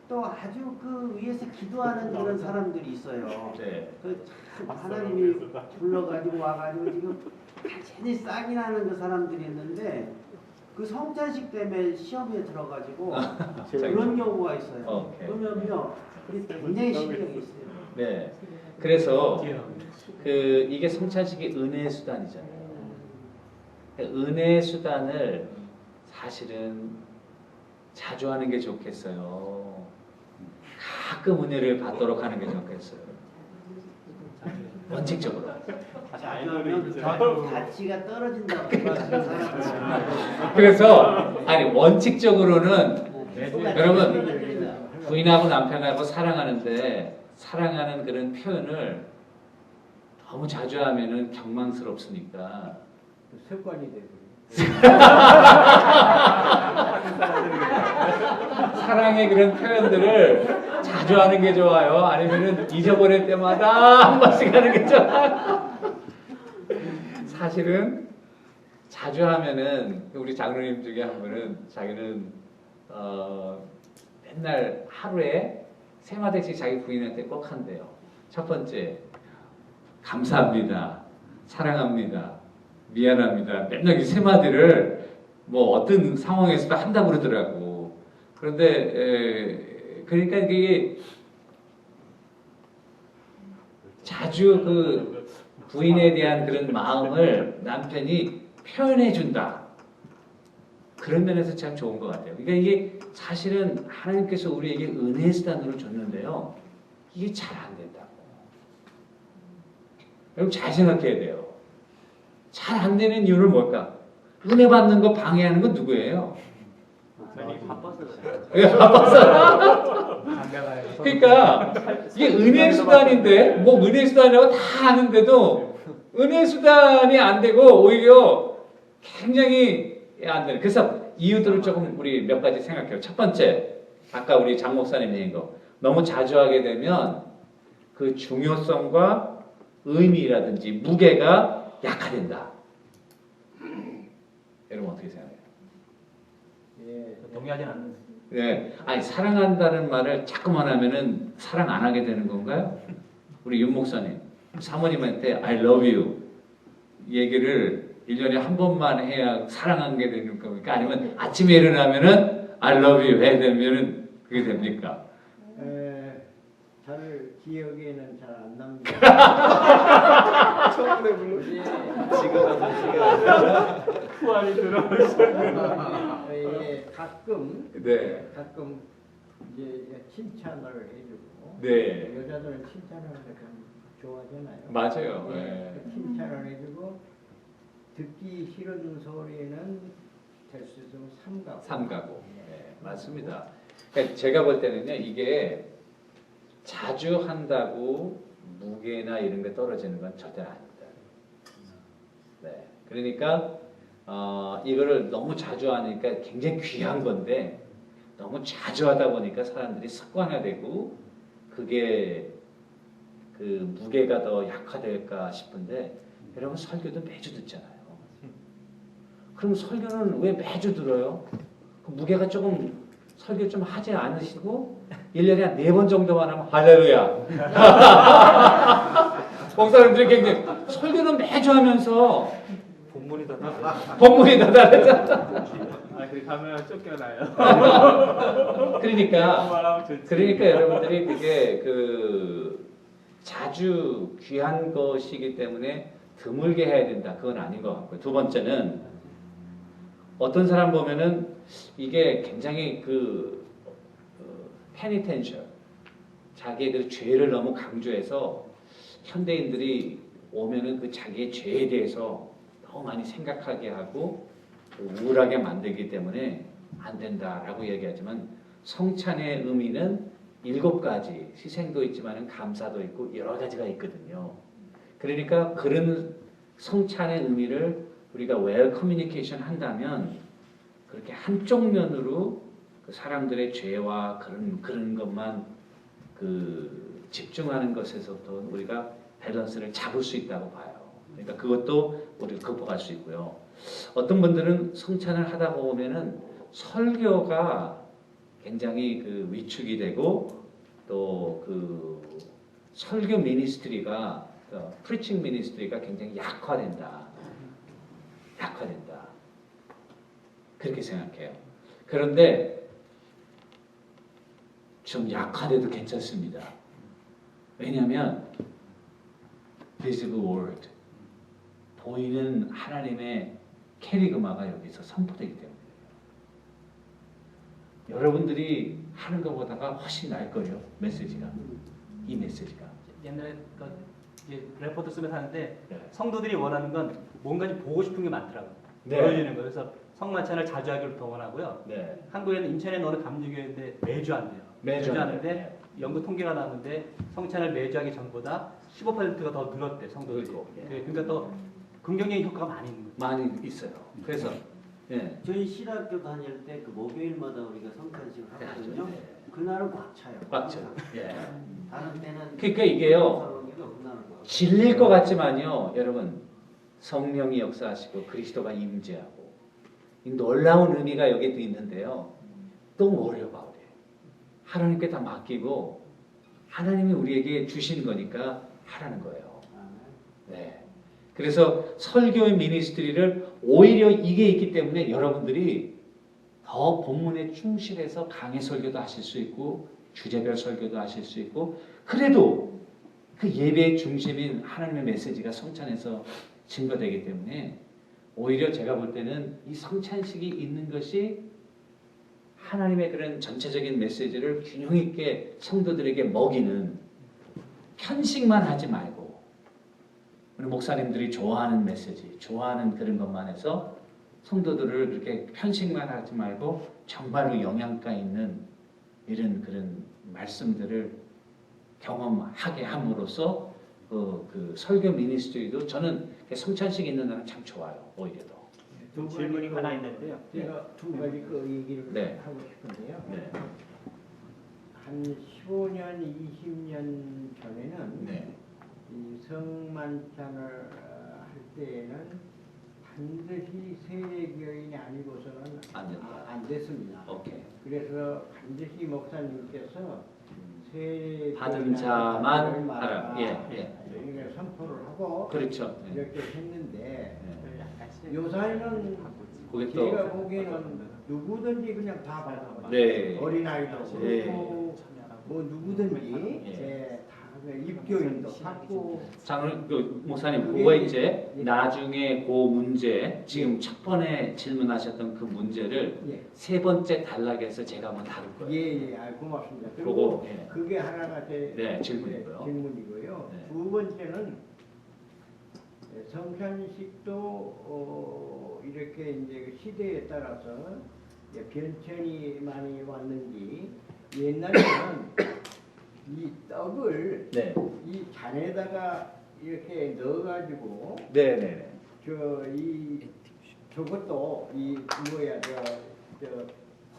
또 아주 그 위에서 기도하는 그런 사람들이 있어요. 네. 그참 하나님이 불러가지고 와가지고 지금 완전히 싹이 나는 그 사람들이 있는데 그 성찬식 때문에 시험에 들어가지고 그런 경우가 있어요. 오케이. 그러면요, 그게 굉장히 신경이 있어요. 네. 그래서 그 이게 성찬식이 은혜의 수단이잖아요. 은혜의 수단을 사실은 자주 하는 게 좋겠어요. 가끔 은혜를 받도록 하는 게 좋겠어요. 원칙적으로. 자주 하면 가치가 떨어진다고 생각하는 사람은 그래서 아니 원칙적으로는 여러분 부인하고 남편하고 사랑하는데 사랑하는 그런 표현을 너무 자주 하면은 경망스럽으니까 습관이 되고. 사랑의 그런 표현들을 자주 하는 게 좋아요. 아니면은 잊어버릴 때마다 한 번씩 하는 게 좋아요. 사실은 자주 하면은 우리 장로님 중에 한 분은 자기는 맨날 하루에 3마디씩 자기 부인한테 꼭 한대요. 첫 번째, 감사합니다. 사랑합니다. 미안합니다. 맨날 이 3마디를 뭐 어떤 상황에서도 한다고 그러더라고. 그런데 그러니까 이게 자주 그 부인에 대한 그런 마음을 남편이 표현해 준다. 그런 면에서 참 좋은 것 같아요. 그러니까 이게 사실은 하나님께서 우리에게 은혜의 수단으로 줬는데요. 이게 잘 안 된다고. 여러분 잘 생각해야 돼요. 잘 안 되는 이유는 뭘까? 은혜 받는 거 방해하는 건 누구예요? 왜 바빠서? 그러니까 이게 은혜 수단인데 뭐 은혜 수단이라고 다 아는데도 은혜 수단이 안 되고 오히려 굉장히 안 되는. 그래서 이유들을 조금 우리 몇 가지 생각해요. 첫 번째, 아까 우리 장 목사님 얘기한 거 너무 자주 하게 되면 그 중요성과 의미라든지 무게가 약화된다. 여러분 어떻게 생각해요? 예, 동의하진 않는데. 네, 아니 사랑한다는 말을 자꾸만 하면은 사랑 안 하게 되는 건가요? 우리 윤 목사님, 사모님한테 I love you 얘기를 1년에 한 번만 해야 사랑하게 되는 겁니까? 아니면 아침에 일어나면은 I love you 해야 되면은 그게 됩니까? 잘 기억에는 잘 안 납니다. 처음에 물론 후환이 들어. 예, 가끔 네, 이제 칭찬을 해주고 네, 여자들은 칭찬을 하는 참 좋아하잖아요. 맞아요. 예, 네. 그 칭찬을 해주고 듣기 싫은 소리는 될 수 있으면 삼가고. 삼가고. 네, 맞습니다. 그러니까 제가 볼 때는요, 이게 자주 한다고 무게나 이런 게 떨어지는 건 절대 아닙니다. 네, 그러니까 이거를 너무 자주 하니까 굉장히 귀한 건데 너무 자주 하다 보니까 사람들이 습관화되고 그게 그 무게가 더 약화될까 싶은데 여러분 설교도 매주 듣잖아요. 그럼 설교는 왜 매주 들어요? 그 무게가 조금 설교 좀 하지 않으시고 1년에 한 4번 정도만 하면 할렐루야. 목사님들이 굉장히 설교는 매주 하면서 본문이 더 나아요. 본문이 더 다르잖아. 아, 그래 가면 쫓겨나요. 그러니까 말하면 좋지. 그러니까 여러분들이 그게 그 자주 귀한 것이기 때문에 드물게 해야 된다. 그건 아닌 것 같고요. 두 번째는 어떤 사람 보면은 이게 굉장히 그 페니텐셜 자기의 그 죄를 너무 강조해서 현대인들이 오면은 그 자기의 죄에 대해서 너무 많이 생각하게 하고 우울하게 만들기 때문에 안 된다라고 얘기하지만 성찬의 의미는 7가지 희생도 있지만 감사도 있고 여러 가지가 있거든요. 그러니까 그런 성찬의 의미를 우리가 웰 커뮤니케이션 한다면 그렇게 한쪽 면으로 그 사람들의 죄와 그런 것만 그 집중하는 것에서부터 우리가 밸런스를 잡을 수 있다고 봐요. 그러니까 그것도 우리가 극복할 수 있고요. 어떤 분들은 성찬을 하다 보면은 설교가 굉장히 그 위축이 되고 또 그 설교 미니스트리가 프리칭 미니스트리가 굉장히 약화된다. 그렇게 생각해요. 그런데 좀 약화돼도 괜찮습니다. 왜냐하면 visible word 보이는 하나님의 캐리그마가 여기서 선포되기 때문이에요. 여러분들이 하는 것보다가 훨씬 나을 거예요. 메시지가. 이 메시지가. 옛날에 그 이제 레포트 쓰면서 하는데 네. 성도들이 원하는 건 뭔가 좀 보고 싶은 게 많더라고요. 네. 보여주는 거예요. 그래서 성만찬을 자주 하기를 동원하고요. 네. 한국에는 인천에 어느 감리교회인데 매주 안 돼요. 매주 안 하는데 돼요. 연구 통계가 나왔는데 성찬을 매주 하기 전보다 15%가 더 늘었대 성도들이. 그리고, 예. 그러니까 더 긍정적인 효과가 많이 있는 거죠. 많이 있어요. 그래서 예. 저희 신학교 다닐 때 그 목요일마다 우리가 성찬식을 하거든요. 네. 그날은 꽉 차요. 꽉 차요. 예. 다른 때는 그러니까 이게요. 그날은 꽉 차요. 질릴 것 같지만요, 여러분 성령이 역사하시고 그리스도가 임재하고 이 놀라운 의미가 여기도 있는데요. Don't worry about it. 하나님께 다 맡기고 하나님이 우리에게 주신 거니까 하라는 거예요. 네. 그래서 설교의 미니스트리를 오히려 이게 있기 때문에 여러분들이 더 본문에 충실해서 강의 설교도 하실 수 있고 주제별 설교도 하실 수 있고 그래도 그 예배의 중심인 하나님의 메시지가 성찬에서 증거되기 때문에 오히려 제가 볼 때는 이 성찬식이 있는 것이 하나님의 그런 전체적인 메시지를 균형 있게 성도들에게 먹이는 편식만 하지 말고 우리 목사님들이 좋아하는 메시지, 좋아하는 그런 것만 해서 성도들을 그렇게 편식만 하지 말고 정말로 영양가 있는 이런 그런 말씀들을 경험하게 함으로써 그 설교 미니스트리도 저는 성찬식 있는 날은 참 좋아요. 오히려 더. 질문이 하나 있는데요. 제가 두 가지 그 얘기를 네. 하고 싶은데요. 네. 한 15년, 20년 전에는 네. 이 성만찬을 할 때에는 반드시 세례교인이 아니고서는 안 된다. 안 됐습니다. 오케이. 그래서 반드시 목사님께서 세례 받은 자만 하라. 예, 예. 이렇게 선포를 하고 그렇죠. 네. 이렇게 했는데 네. 요사이는 그게 또 제가 보기에는 누구든지 그냥 다 받아요. 네. 어린아이도 네. 그렇고 뭐 누구든지 예. 다 입교인도 받고 장로 그 목사님 그거 이제 나중에 그 문제 지금 첫 번에 질문하셨던 그 문제를 예. 세 번째 단락에서 제가 한번 다룰 거예요. 예, 고맙습니다. 그거, 그리고 예. 그게 하나가 제 네, 질문이고요. 질문이고요. 네. 두 번째는 성찬식도 이렇게 이제 그 시대에 따라서 이제 변천이 많이 왔는지 옛날에는 이 떡을 네. 이 잔에다가 이렇게 넣어가지고 네. 저것도 뭐야 저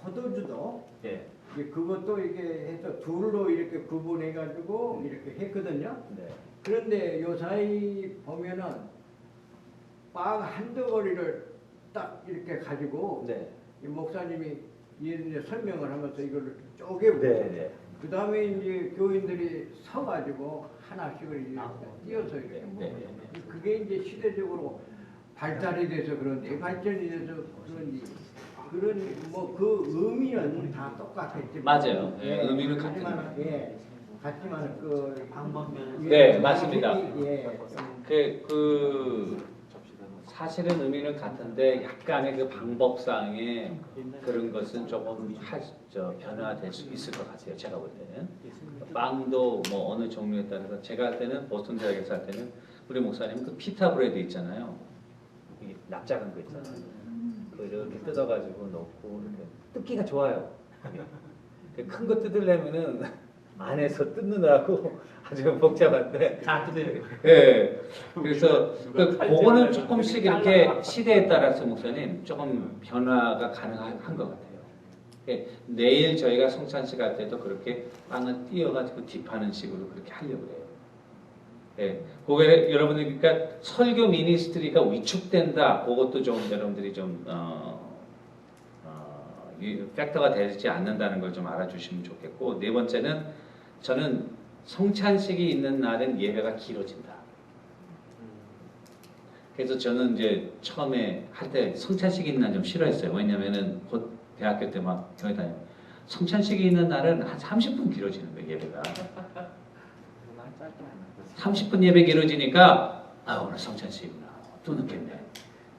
포도주도 네. 이제 그것도 이렇게 해서 둘로 이렇게 구분해가지고 이렇게 했거든요. 네. 그런데 요 사이 보면은 빵 한 덩어리를 딱 이렇게 가지고 네. 이 목사님이 이제 설명을 하면서 이걸 쪼개고 네. 그 다음에 이제 교인들이 서가지고 하나씩을 이렇게 띄어서 이렇게 네. 먹어요. 그게 이제 시대적으로 발달이 돼서 그런지 발전이 돼서 그런지 그런 뭐 그 의미는 다 똑같겠지만 맞아요. 예, 의미는 같은 하지만 같지만 그 방법면에서 네, 맞습니다. 좀 그 사실은 의미는 같은데 약간의 그 방법상의 그런 것은 조금 변화될 수 있을 것 같아요. 제가 볼 때는 빵도 뭐 어느 종류에 따라서 제가 할 때는 보스턴 대학에서 할 때는 우리 목사님 그 피타 브레드 있잖아요. 이 납작한 거 있잖아요. 그 이렇게 뜯어가지고 넣고 이렇게 뜯기가 좋아요. 큰 거 뜯으려면은 안에서 뜯느라고 아주 복잡한데. 다 뜯어요. 예. 그래서 그거는 조금씩 이렇게 시대에 따라서 목사님 조금 변화가 가능한 것 같아요. 예. 내일 저희가 성찬식 할 때도 그렇게 빵을 띄어가지고 딥하는 식으로 그렇게 하려고 해요. 예. 그게 여러분들 그러니까 설교 미니스트리가 위축된다. 그것도 좀 여러분들이 좀 팩터가 되지 않는다는 걸 좀 알아주시면 좋겠고, 네 번째는 저는 성찬식이 있는 날은 예배가 길어진다. 그래서 저는 이제 처음에 할 때 성찬식이 있는 날 좀 싫어했어요. 왜냐면은 곧 대학교 때 막 교회 다니고 성찬식이 있는 날은 한 30분 길어지는 거예요, 예배가. 30분 예배 길어지니까 오늘 성찬식이구나. 또 늦겠네.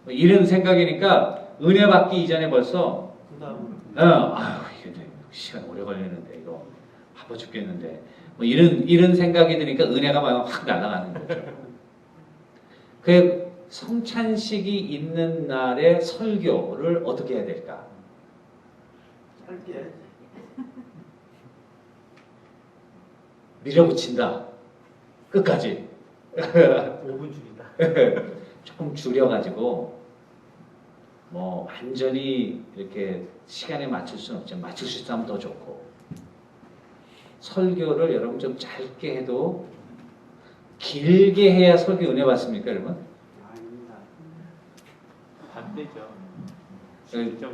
뭐 이런 생각이니까 은혜 받기 이전에 벌써 이게 시간 오래 걸리는데 이거 바빠 죽겠는데 뭐 이런 생각이 드니까 은혜가 막 확 날아가는 거죠. 그 성찬식이 있는 날의 설교를 어떻게 해야 될까? 짧게 밀어붙인다. 끝까지. 5분 줄이다. 조금 줄여가지고 뭐 완전히 이렇게 시간에 맞출 수는 없지만 맞출 수 있다면 더 좋고, 설교를 여러분 좀 짧게 해도 길게 해야 설교 은혜 받습니까, 여러분? 아닙니다. 반대죠.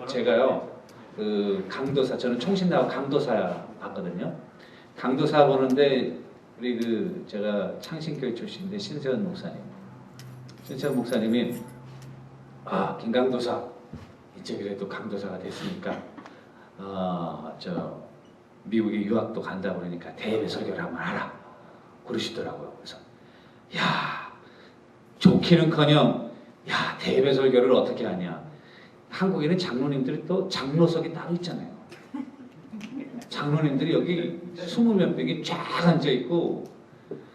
제가요 그 강도사, 저는 총신 나와 강도사 봤거든요. 강도사 보는데 우리 그 제가 창신교회 출신인데 신세원 목사님이 김강도사 이쪽이라도 강도사가 됐으니까 저 미국에 유학도 간다고 그러니까 대외 설교를 한번 하라 그러시더라고요. 그래서 야 좋기는커녕 야 대외 설교를 어떻게 하냐. 한국에는 장로님들이 또 장로석이 따로 있잖아요. 장로님들이 여기 20몇 명이 쫙 앉아 있고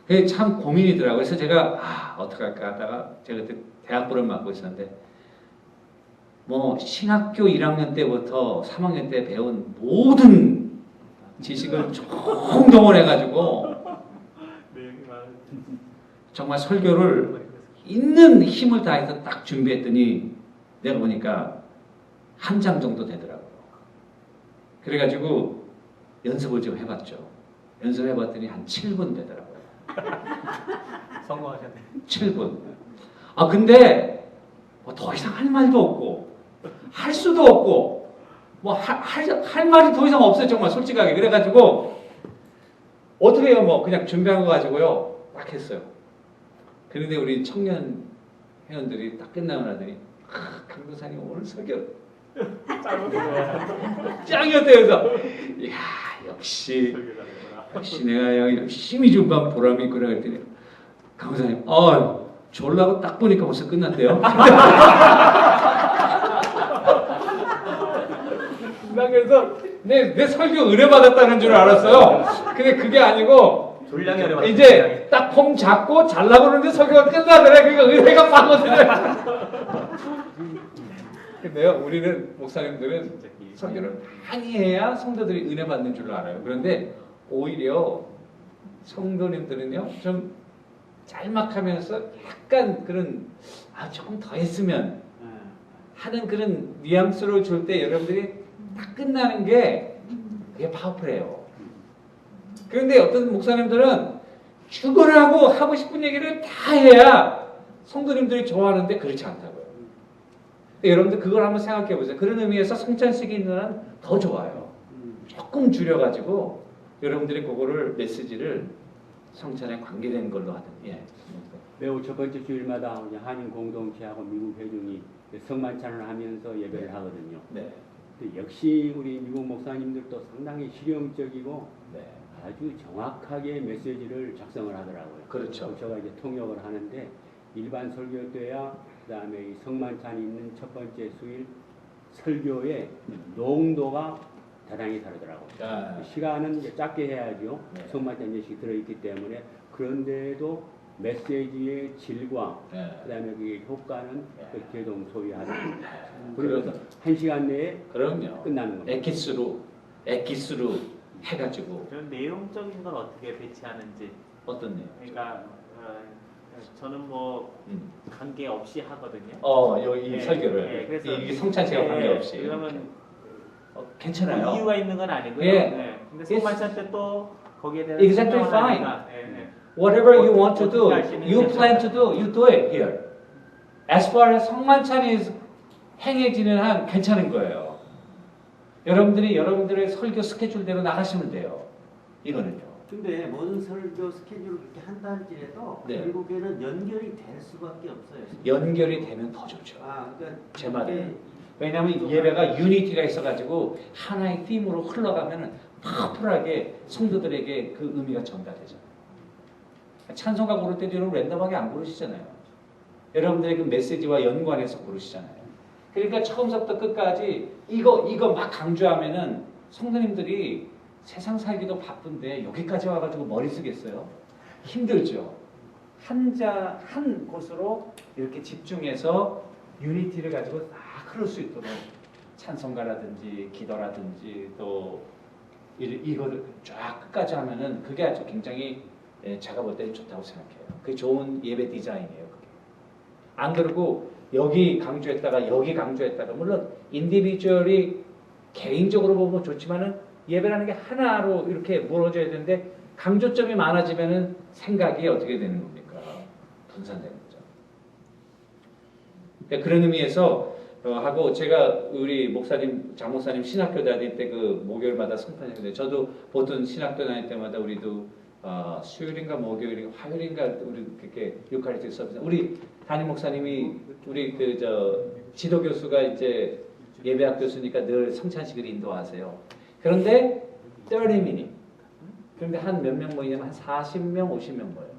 그게 참 고민이더라고요. 그래서 제가 어떻게 할까 하다가 제가 그때 대학부를 맡고 있었는데 뭐 신학교 1학년 때부터 3학년 때 배운 모든 지식을 총동원해가지고 정말 설교를 있는 힘을 다해서 딱 준비했더니 내가 보니까 한 장 정도 되더라고요. 그래가지고 연습을 좀 해봤죠. 연습해봤더니 한 7분 되더라고요. 성공하셨네. 7분. 근데 뭐 더 이상 할 말도 없고 할 수도 없고 뭐 할 말이 더 이상 없어요. 정말 솔직하게. 그래가지고 어떻게 해요? 뭐 그냥 준비한 거 가지고요. 딱 했어요. 그런데 우리 청년 회원들이 딱 끝나고 나더니 강도사님 오늘 설교 짱이었대요. 그래서 이야 역시 내가 열심히 준비한 보람이 있구나 그랬더니 강도사님 졸라고 딱 보니까 벌써 끝났대요. 나 그래서 내 설교 은혜 받았다는 줄 알았어요. 근데 그게 아니고 졸량이 어려워. 이제 딱 폼 잡고 잘라고 그러는데 설교가 끝나더래. 그러니까 은혜가 빠거든요. 근데요, 우리는 목사님들은 설교를 많이 해야 성도들이 은혜 받는 줄 알아요. 그런데 오히려 성도님들은요, 좀 짤막하면서 약간 그런 조금 더 했으면 하는 그런 뉘앙스를 줄 때 여러분들이 딱 끝나는 게 그게 파워풀해요. 그런데 어떤 목사님들은 죽으라고 하고 싶은 얘기를 다 해야 성도님들이 좋아하는데 그렇지 않다고요. 여러분들 그걸 한번 생각해 보세요. 그런 의미에서 성찬식이 있는 한 더 좋아요. 조금 줄여가지고 여러분들이 그거를 메시지를 성찬에 관계된 걸로 하든. 예. 매우 첫 번째 주일마다 한인 공동체하고 미국 회중이 성만찬을 하면서 예배를 하거든요. 네. 근데 역시 우리 미국 목사님들도 상당히 실용적이고 네. 아주 정확하게 메시지를 작성을 하더라고요. 그렇죠. 제가 이제 통역을 하는데 일반 설교 때야 그다음에 이 성만찬이 있는 첫 번째 수일 설교의 농도가 대단히 다르더라고요. 아. 시간은 이제 짧게 해야죠. 네. 성만찬 예식이 들어있기 때문에 그런데도 메시지의 질과 네. 그다음에 그 효과는 네. 그 대동소이하다. 그럼- 그래서 1시간 내에 그럼요. 끝나는 겁니다. 엑기스로 해가지고 그런 내용적인 건 어떻게 배치하는지. 어떤 일? 그러니까 저는 뭐 관계 없이 하거든요. 여기 네, 설교를 네, 그래서 이 성찬식과 관계없이. 그러면 괜찮아요. 이유가 있는 건 아니고요. 예. 네. 근데 성만찬 때 또 거기에 대해서 Exactly 설명을 fine. 하니까, 네. Whatever you want to do, 어떻게 하시는 you 게 plan to do, you do it here. As far as 성만찬이 행해지는 한 괜찮은 거예요. 여러분들이 여러분들의 설교 스케줄대로 나가시면 돼요. 이거는요. 근데 모든 설교 스케줄을 그렇게 한다 할지라도 네. 결국에는 연결이 될 수밖에 없어요. 연결이 되면 더 좋죠. 그러니까 제 말은. 이게 왜냐하면 예배가 유니티가 있어가지고 하나의 팀으로 흘러가면은 파워풀하게 성도들에게 그 의미가 전달되잖아요. 찬송가 부를 때도 여러분 랜덤하게 안 부르시잖아요. 여러분들의 그 메시지와 연관해서 부르시잖아요. 그러니까 처음부터 끝까지 이거 막 강조하면은 성도님들이 세상 살기도 바쁜데 여기까지 와가지고 머리 쓰겠어요? 힘들죠. 한 곳으로 이렇게 집중해서 유니티를 가지고 딱 흐를 수 있도록 찬송가라든지 기도라든지 또 이거를 쫙 끝까지 하면은 그게 아주 굉장히 제가 볼 때는 좋다고 생각해요. 그게 좋은 예배 디자인이에요. 그게. 안 그러고 여기 강조했다가 여기 강조했다가 물론 인디비주얼이 개인적으로 보면 좋지만은 예배라는 게 하나로 이렇게 무너져야 되는데 강조점이 많아지면은 생각이 어떻게 되는 겁니까? 분산되는 거죠. 그러니까 그런 의미에서 하고 제가 우리 목사님 장목사님 신학교 다닐 때 그 목요일마다 성탄했는데 저도 보통 신학교 다닐 때마다 우리도 수요일인가 목요일인가 화요일인가 우리 그렇게 유카리스트 서비스 우리 담임 목사님이 우리 그 지도 교수가 이제 예배학 교수니까 늘 성찬식을 인도하세요. 그런데 30minute 그런데 한 몇 명 모이냐면 한 40명 50명 모여요.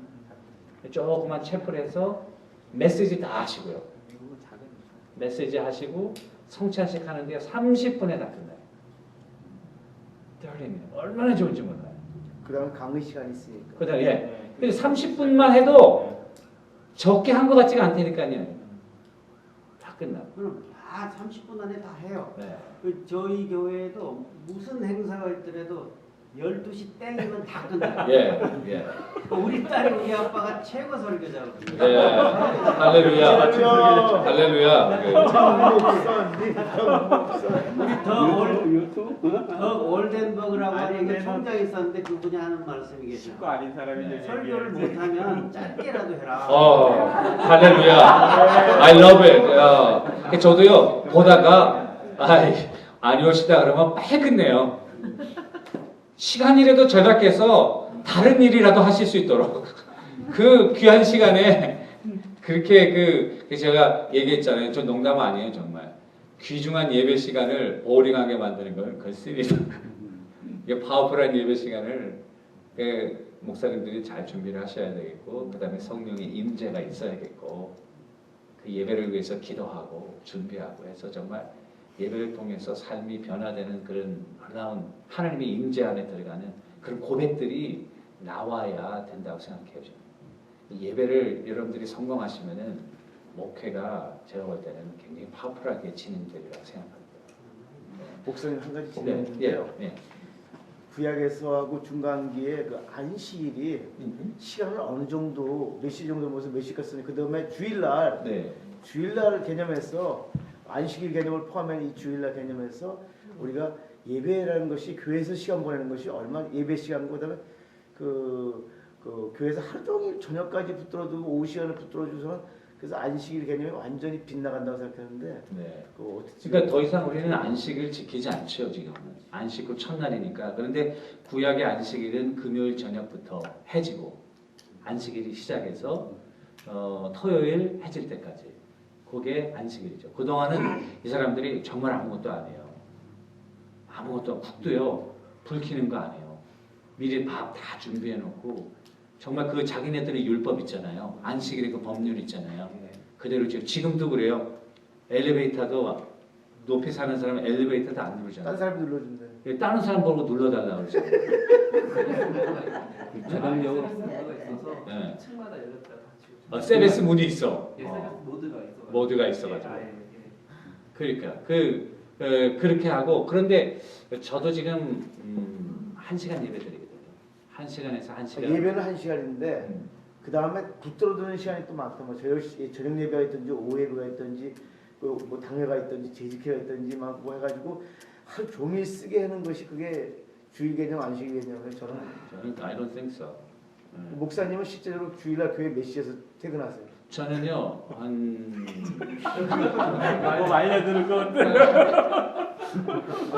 조그만 채플에서 메시지 다 하시고요. 메시지 하시고 성찬식 하는데 30분에 다 끝나요. 30minute 얼마나 좋은지 몰라요. 그 다음에 강의 시간이 있으니까. 그 다음에 근데 30분만 해도 적게 한 것 같지가 않다니까요. 다 끝나고. 그럼 다 30분 안에 다 해요. 네. 저희 교회에도 무슨 행사가 있더라도 12시 땡이면 다 끝나요. 예. 우리 딸이 우리 아빠가 최고 설교자거든요. 네. 할렐루야. 할렐루야. 우리 더 올덴버그라고 하는 게 총장이 있었는데 그분이 하는 말씀이 계셔. 식구 아닌 사람이 이제 설교를 못하면 짧게라도 해라. 할렐루야. I love it. 저도요 보다가 안 오시다 그러면 빨리 끝내요. 시간이라도 절약해서 다른 일이라도 하실 수 있도록 그 귀한 시간에 그렇게 제가 얘기했잖아요. 저 농담 아니에요 정말. 귀중한 예배 시간을 보링하게 만드는 건 글쓰리다. 이게 파워풀한 예배 시간을 목사님들이 잘 준비를 하셔야 되겠고 그 다음에 성령의 임재가 있어야겠고 그 예배를 위해서 기도하고 준비하고 해서 정말 예배를 통해서 삶이 변화되는 그런 놀라운 하나님의 임재 안에 들어가는 그런 고백들이 나와야 된다고 생각해요. 저는. 예배를 여러분들이 성공하시면은 목회가 제가 볼 때는 굉장히 파워풀하게 진행되리라고 생각합니다. 목사님 한 가지 네, 질문인데요. 네. 구약에서하고 중간기에 그 안식일이 시간을 어느 정도 몇 시 정도 모여서 몇 시까지 쓰니 그 다음에 주일날 네. 주일날 개념에서 안식일 개념을 포함한 이 주일날 개념에서 우리가 예배라는 것이 교회에서 시간 보내는 것이 얼마 예배 시간고 그다음에 그 교회에서 하루 종일 저녁까지 붙들어두고 오후 시간을 붙들어주서는 그래서 안식일 개념이 완전히 빗나간다고 생각하는데 네. 어떻게 그러니까 더 이상 우리는 안식을 지키지 않죠 지금은. 안식 후 첫날이니까. 그런데 구약의 안식일은 금요일 저녁부터 해지고 안식일이 시작해서 토요일 해질 때까지. 그게 안식일이죠. 그동안은 이 사람들이 정말 아무것도 안 해요. 아무것도 국도요. 불 켜는 거 안 해요. 미리 밥 다 준비해 놓고 정말 그 자기네들의 율법 있잖아요. 안식일의 그 법률 있잖아요. 그대로 지금도 그래요. 엘리베이터도 높이 사는 사람은 엘리베이터도 안 누르잖아요. 다른 사람이 눌러준대. 다른 사람 보고 눌러달라고 그러죠. 자동적으로 서비스가 있어서 네. 층마다 열렸다 닫히고. 서비스 문이 있어. 예, 서비스 모드가 있어. 모드가 있어가지고. 예, 예. 그러니까 그렇게 하고 그런데 저도 지금 1시간 예배 드리거든요. 1시간에서 1시간. 예배는 1시간인데 그 다음에 붙들어두는 시간이 또 많다. 뭐 저녁 예배가 있든지 오후 예배가 있든지 뭐 당회가 있든지 재직회가 있든지 막 뭐 해가지고 하루 종일 쓰게 하는 것이 그게 주일 개념 안식일 개념이에요. 저는 I don't think so. 목사님은 실제로 주일날 교회 몇 시에서 퇴근하세요? 저는요 뭐 알려드릴 것 같아.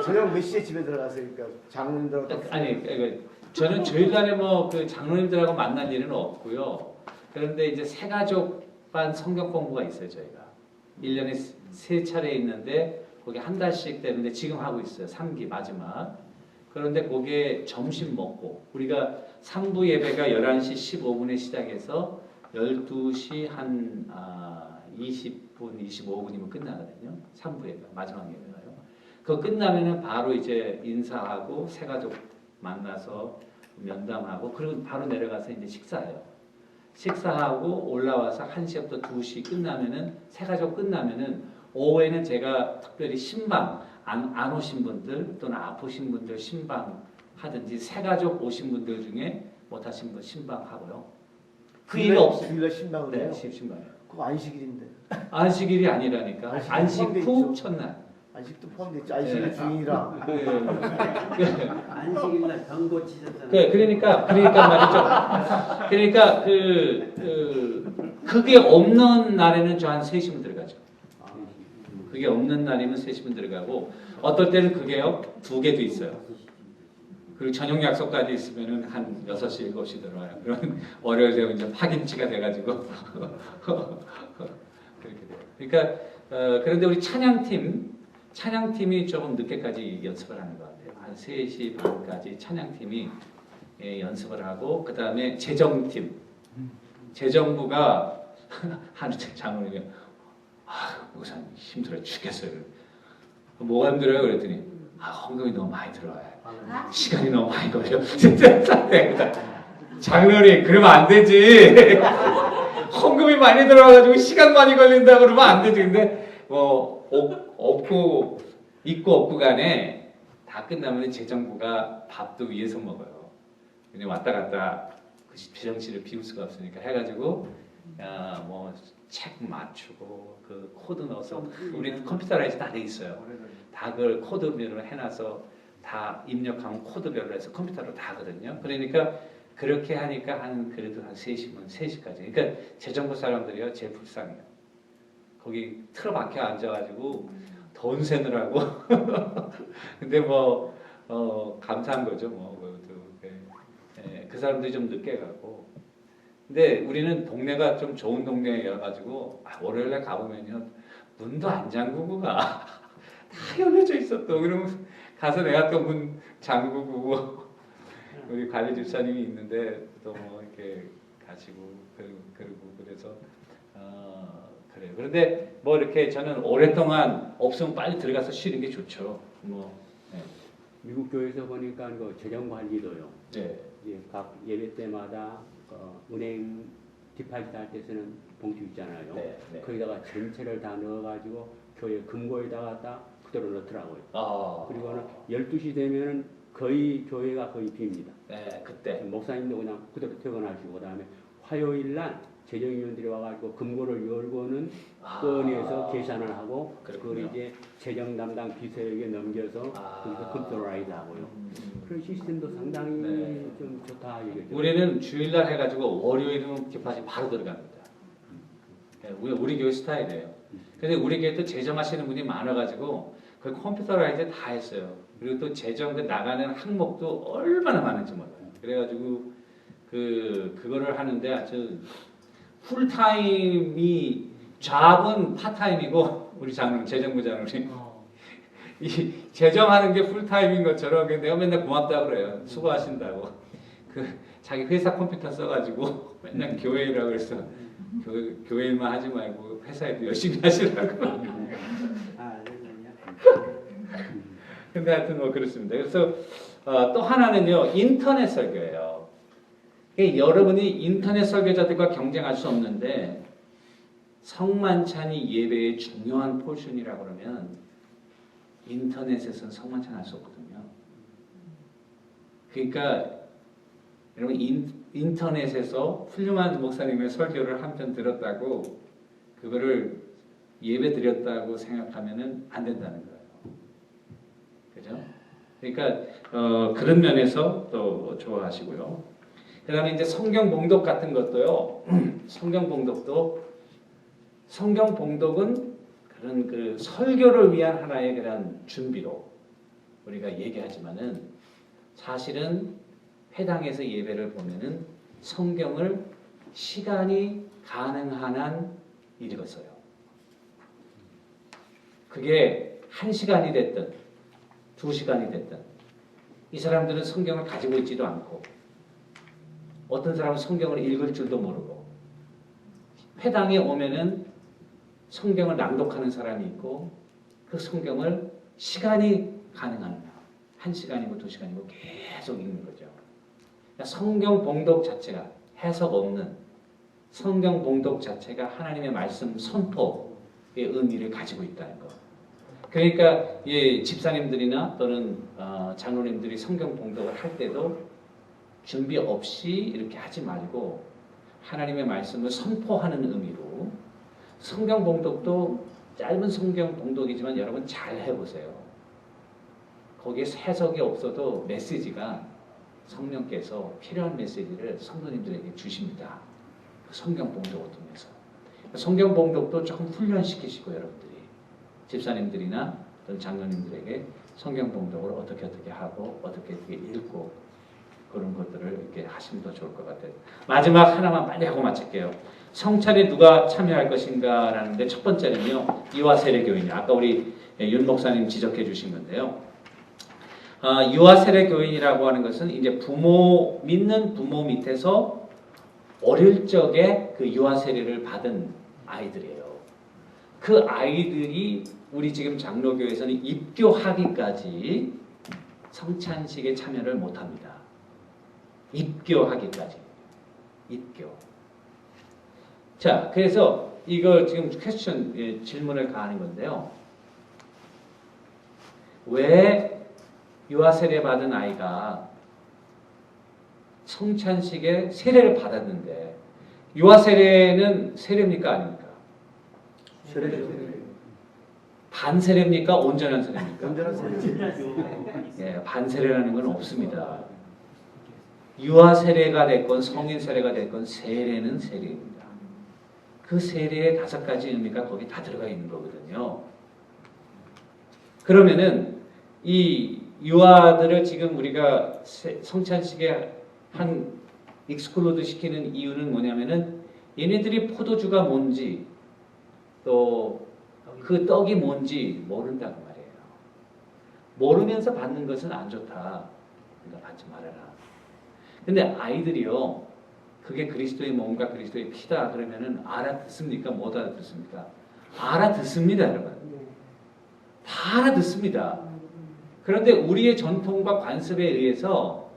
저녁 몇 시에 집에 들어가세요? 그러니까 장로님들하고 아니 저는 주일날에 뭐 그 장로님들하고 만날 일은 없고요. 그런데 이제 새가족반 성경 공부가 있어요 저희가. 1년에 3차례 있는데 거기 한 달씩 되는데 지금 하고 있어요. 3기 마지막. 그런데 거기에 점심 먹고 우리가 3부 예배가 11시 15분에 시작해서 12시 한 20분, 25분이면 끝나거든요. 3부 예배, 마지막 예배가요. 그거 끝나면은 바로 이제 인사하고 새가족 만나서 면담하고 그리고 바로 내려가서 이제 식사해요. 식사하고 올라와서 1시부터 2시 끝나면은 새가족 끝나면은 오후에는 제가 특별히 신방 안 오신 분들 또는 아프신 분들 신방 하든지 새가족 오신 분들 중에 못하신 분 신방 하고요. 그 일 없어요. 주일날 신방을 해요? 네, 신방이요. 그거 안식일인데. 안식일이 아니라니까. 안식 후 첫날. 안식도 포함되어 있죠. 안식일 주인이랑. 안식일날 병 고치셨잖아요. 그러니까 말이죠. 그러니까 그게 없는 날에는 저 한 3시면 들어가죠. 그게 없는 날이면 3시면 들어가고 어떨 때는 그게요 2개도 있어요. 그리고 저녁 약속까지 있으면은 한 6시 7시 들어와요. 그러면 월요일 되면 이제 파김치가 돼가지고 그렇게 돼요. 그러니까 그런데 우리 찬양팀이 조금 늦게까지 연습을 하는 것 같아요. 한 3시 반까지 찬양팀이 연습을 하고 그 다음에 재정부가 하는 장로님이 목사님 힘들어 죽겠어요. 뭐가 힘들어요? 그랬더니 헌금이 너무 많이 들어와요. 시간이 너무 많이 걸려. 진짜 장로님 그러면 안 되지. 헌금이 많이 들어와가지고 시간 많이 걸린다 그러면 안 되지. 근데 뭐 있고 없고 간에 다 끝나면 재정부가 밥도 위에서 먹어요. 그냥 왔다 갔다 그 비정실을 비울 수가 없으니까 해가지고 뭐 책 맞추고 그 코드 넣어서 우리 컴퓨터라이즈 다 돼 있어요. 다 그걸 코드별로 해놔서 다 입력하면 코드별로 해서 컴퓨터로 다 하거든요. 그러니까 그렇게 하니까 그래도 한 3시면 3시까지. 그러니까 재정부 사람들이요 제일 불쌍해요. 거기 틀어박혀 앉아가지고 돈 세느라고. 근데 뭐 감사한 거죠. 뭐 그 사람들이 좀 늦게 가고. 근데 우리는 동네가 좀 좋은 동네여가지고 월요일에 가보면요 문도 안 잠그고 다 열려져 있어 또. 그러면 가서 내가 또 문 잠그고 우리 관리 집사님이 있는데 또 뭐 이렇게 가시고 그러고 그래서 그래요. 그런데 뭐 이렇게 저는 오랫동안 없으면 빨리 들어가서 쉬는 게 좋죠. 뭐 미국 교회에서 보니까 그 재정 관리도요. 네. 각 예배 때마다 은행 디파짓 할 때 쓰는 봉투 있잖아요. 네. 거기다가 전체를 다 넣어가지고 교회 금고에다가 딱 그대로 넣더라고요. 그리고는 12시 되면은 거의 교회가 거의 빕니다. 네, 그때 목사님도 그냥 그대로 퇴근하시고 그다음에 화요일 날 재정위원들이 와가지고 금고를 열고는 꺼내서 계산을 하고 그걸 이제 재정 담당 비서에게 넘겨서 거기서 컨트롤라이즈 하고요. 그런 시스템도 상당히 좀 좋다 이거죠. 우리는 주일날 해가지고 월요일은 디파짓 바로 들어갑니다. 우리 교회 스타일이에요. 근데 우리 교회 또 재정하시는 분이 많아가지고 그 컴퓨터라이즈 다 했어요. 그리고 또 재정 나가는 항목도 얼마나 많은지 몰라요. 그래가지고 그거를 하는데 아주 풀타임이 잡은 파타임이고 우리 재정부 장로님 이 재정하는 게 풀타임인 것처럼 내가 맨날 고맙다고 그래요. 수고하신다고. 그 자기 회사 컴퓨터 써가지고 맨날 교회 일하고 그래서 교회 일만 하지 말고 회사에도 열심히 하시라고. 근데 하여튼 뭐 그렇습니다. 그래서 또 하나는요 인터넷 설교예요. 여러분이 인터넷 설교자들과 경쟁할 수 없는데 성만찬이 예배의 중요한 포션이라고 그러면 인터넷에서는 성만찬 할 수 없거든요. 그러니까 여러분 인터넷에서 훌륭한 목사님의 설교를 한 편 들었다고 그거를 예배 드렸다고 생각하면은 안 된다는 거예요. 그죠? 그러니까 그런 면에서 또 좋아하시고요. 그다음에 이제 성경 봉독 같은 것도요. 성경 봉독은 그런 그 설교를 위한 하나의 그런 준비로 우리가 얘기하지만은 사실은 회당에서 예배를 보면은 성경을 시간이 가능한 한 읽었어요. 그게 1시간이 됐든 2시간이 됐든 이 사람들은 성경을 가지고 있지도 않고 어떤 사람은 성경을 읽을 줄도 모르고 회당에 오면은 성경을 낭독하는 사람이 있고 그 성경을 시간이 가능한 1시간이고 2시간이고 계속 읽는 거죠. 그러니까 성경 봉독 자체가 해석 없는 성경 봉독 자체가 하나님의 말씀 선포의 의미를 가지고 있다는 거. 그러니까 집사님들이나 또는 장로님들이 성경 봉독을 할 때도 준비 없이 이렇게 하지 말고 하나님의 말씀을 선포하는 의미로 성경 봉독도 짧은 성경 봉독이지만 여러분 잘 해보세요. 거기에 해석이 없어도 메시지가 성령께서 필요한 메시지를 성도님들에게 주십니다. 성경 봉독을 통해서. 성경 봉독도 조금 훈련시키시고 여러분들이 집사님들이나 또는 장로님들에게 성경 봉독을 어떻게 하고 어떻게 읽고 그런 것들을 이렇게 하시면 더 좋을 것 같아요. 마지막 하나만 빨리 하고 마칠게요. 성찬에 누가 참여할 것인가 라는데 첫 번째는요. 이화 세례교인이요. 아까 우리 윤 목사님 지적해 주신 건데요. 이화 세례교인이라고 하는 것은 이제 믿는 부모 밑에서 어릴 적에 그 유아 세례를 받은 아이들이에요. 그 아이들이 우리 지금 장로교에서는 입교하기까지 성찬식에 참여를 못합니다. 입교하기까지. 입교. 자, 그래서 이거 지금 퀘스천 질문을 가하는 건데요. 왜 유아 세례 받은 아이가 성찬식에 세례를 받았는데 유아 세례는 세례입니까 아닙니까? 세례죠. 반세례입니까? 온전한 세례입니까? 온전한 세례. 예, 반세례라는 건 없습니다. 유아 세례가 됐건 성인 세례가 됐건 세례는 세례입니다. 그 세례의 5가지 의미가 거기 다 들어가 있는 거거든요. 그러면은 이 유아들을 지금 우리가 성찬식에 한 익스클루드 시키는 이유는 뭐냐면은 얘네들이 포도주가 뭔지 또 그 떡이 뭔지 모른다고 말이에요. 모르면서 받는 것은 안 좋다. 그러니까 받지 말아라. 근데 아이들이요. 그게 그리스도의 몸과 그리스도의 피다 그러면은 알아듣습니까? 못 알아듣습니까? 알아듣습니다, 여러분. 다 알아듣습니다. 그런데 우리의 전통과 관습에 의해서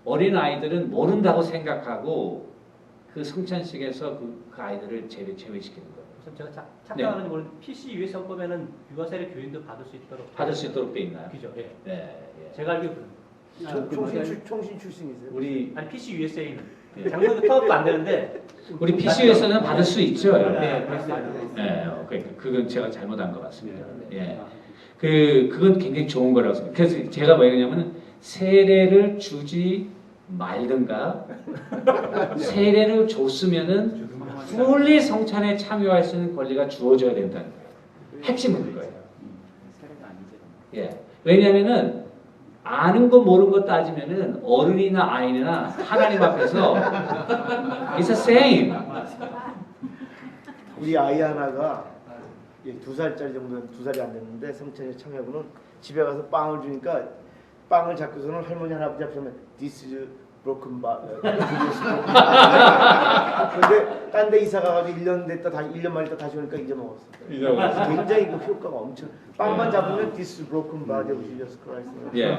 어린 아이들은 모른다고 생각하고 그 성찬식에서 그 아이들을 제외시키는 거예요. 제가 착각하는지 모르는데 PCU에서 보면은 유아세례 교인도 받을 수 있도록 돼 있나요? 그죠? 예. 네. 제가 알기로는 총신 출신이세요? 우리 아니 PCUSA는 장로도 타업도 안 되는데 우리 PCU에서는 받을 수 있죠. 네, 그건 제가 잘못한 것 같습니다. 예. 그건 굉장히 좋은 거라고 생각해요. 그래서 제가 뭐 얘기냐면은 세례를 주지 말든가 세례를 줬으면은 fully 성찬에 참여할 수 있는 권리가 주어져야 된다는 거예요. 핵심은 그거예요. 예. 왜냐면은 아는 거 모르는 거 따지면은 어른이나 아이나 하나님 앞에서 it's the same. 우리 아이 하나가 2살짜리 정도 2살이 안 됐는데 성찬이 청해보는 집에 가서 빵을 주니까 빵을 잡고서는 할머니 할아버지 앞에서 This is broken bar. 근데 딴 데 이사 가가지고 1년 됐다 1년 만 있다 다시 오니까 잊어먹었어. 굉장히 그 효과가 엄청. 빵만 잡으면 This is broken body of Jesus Christ. 예.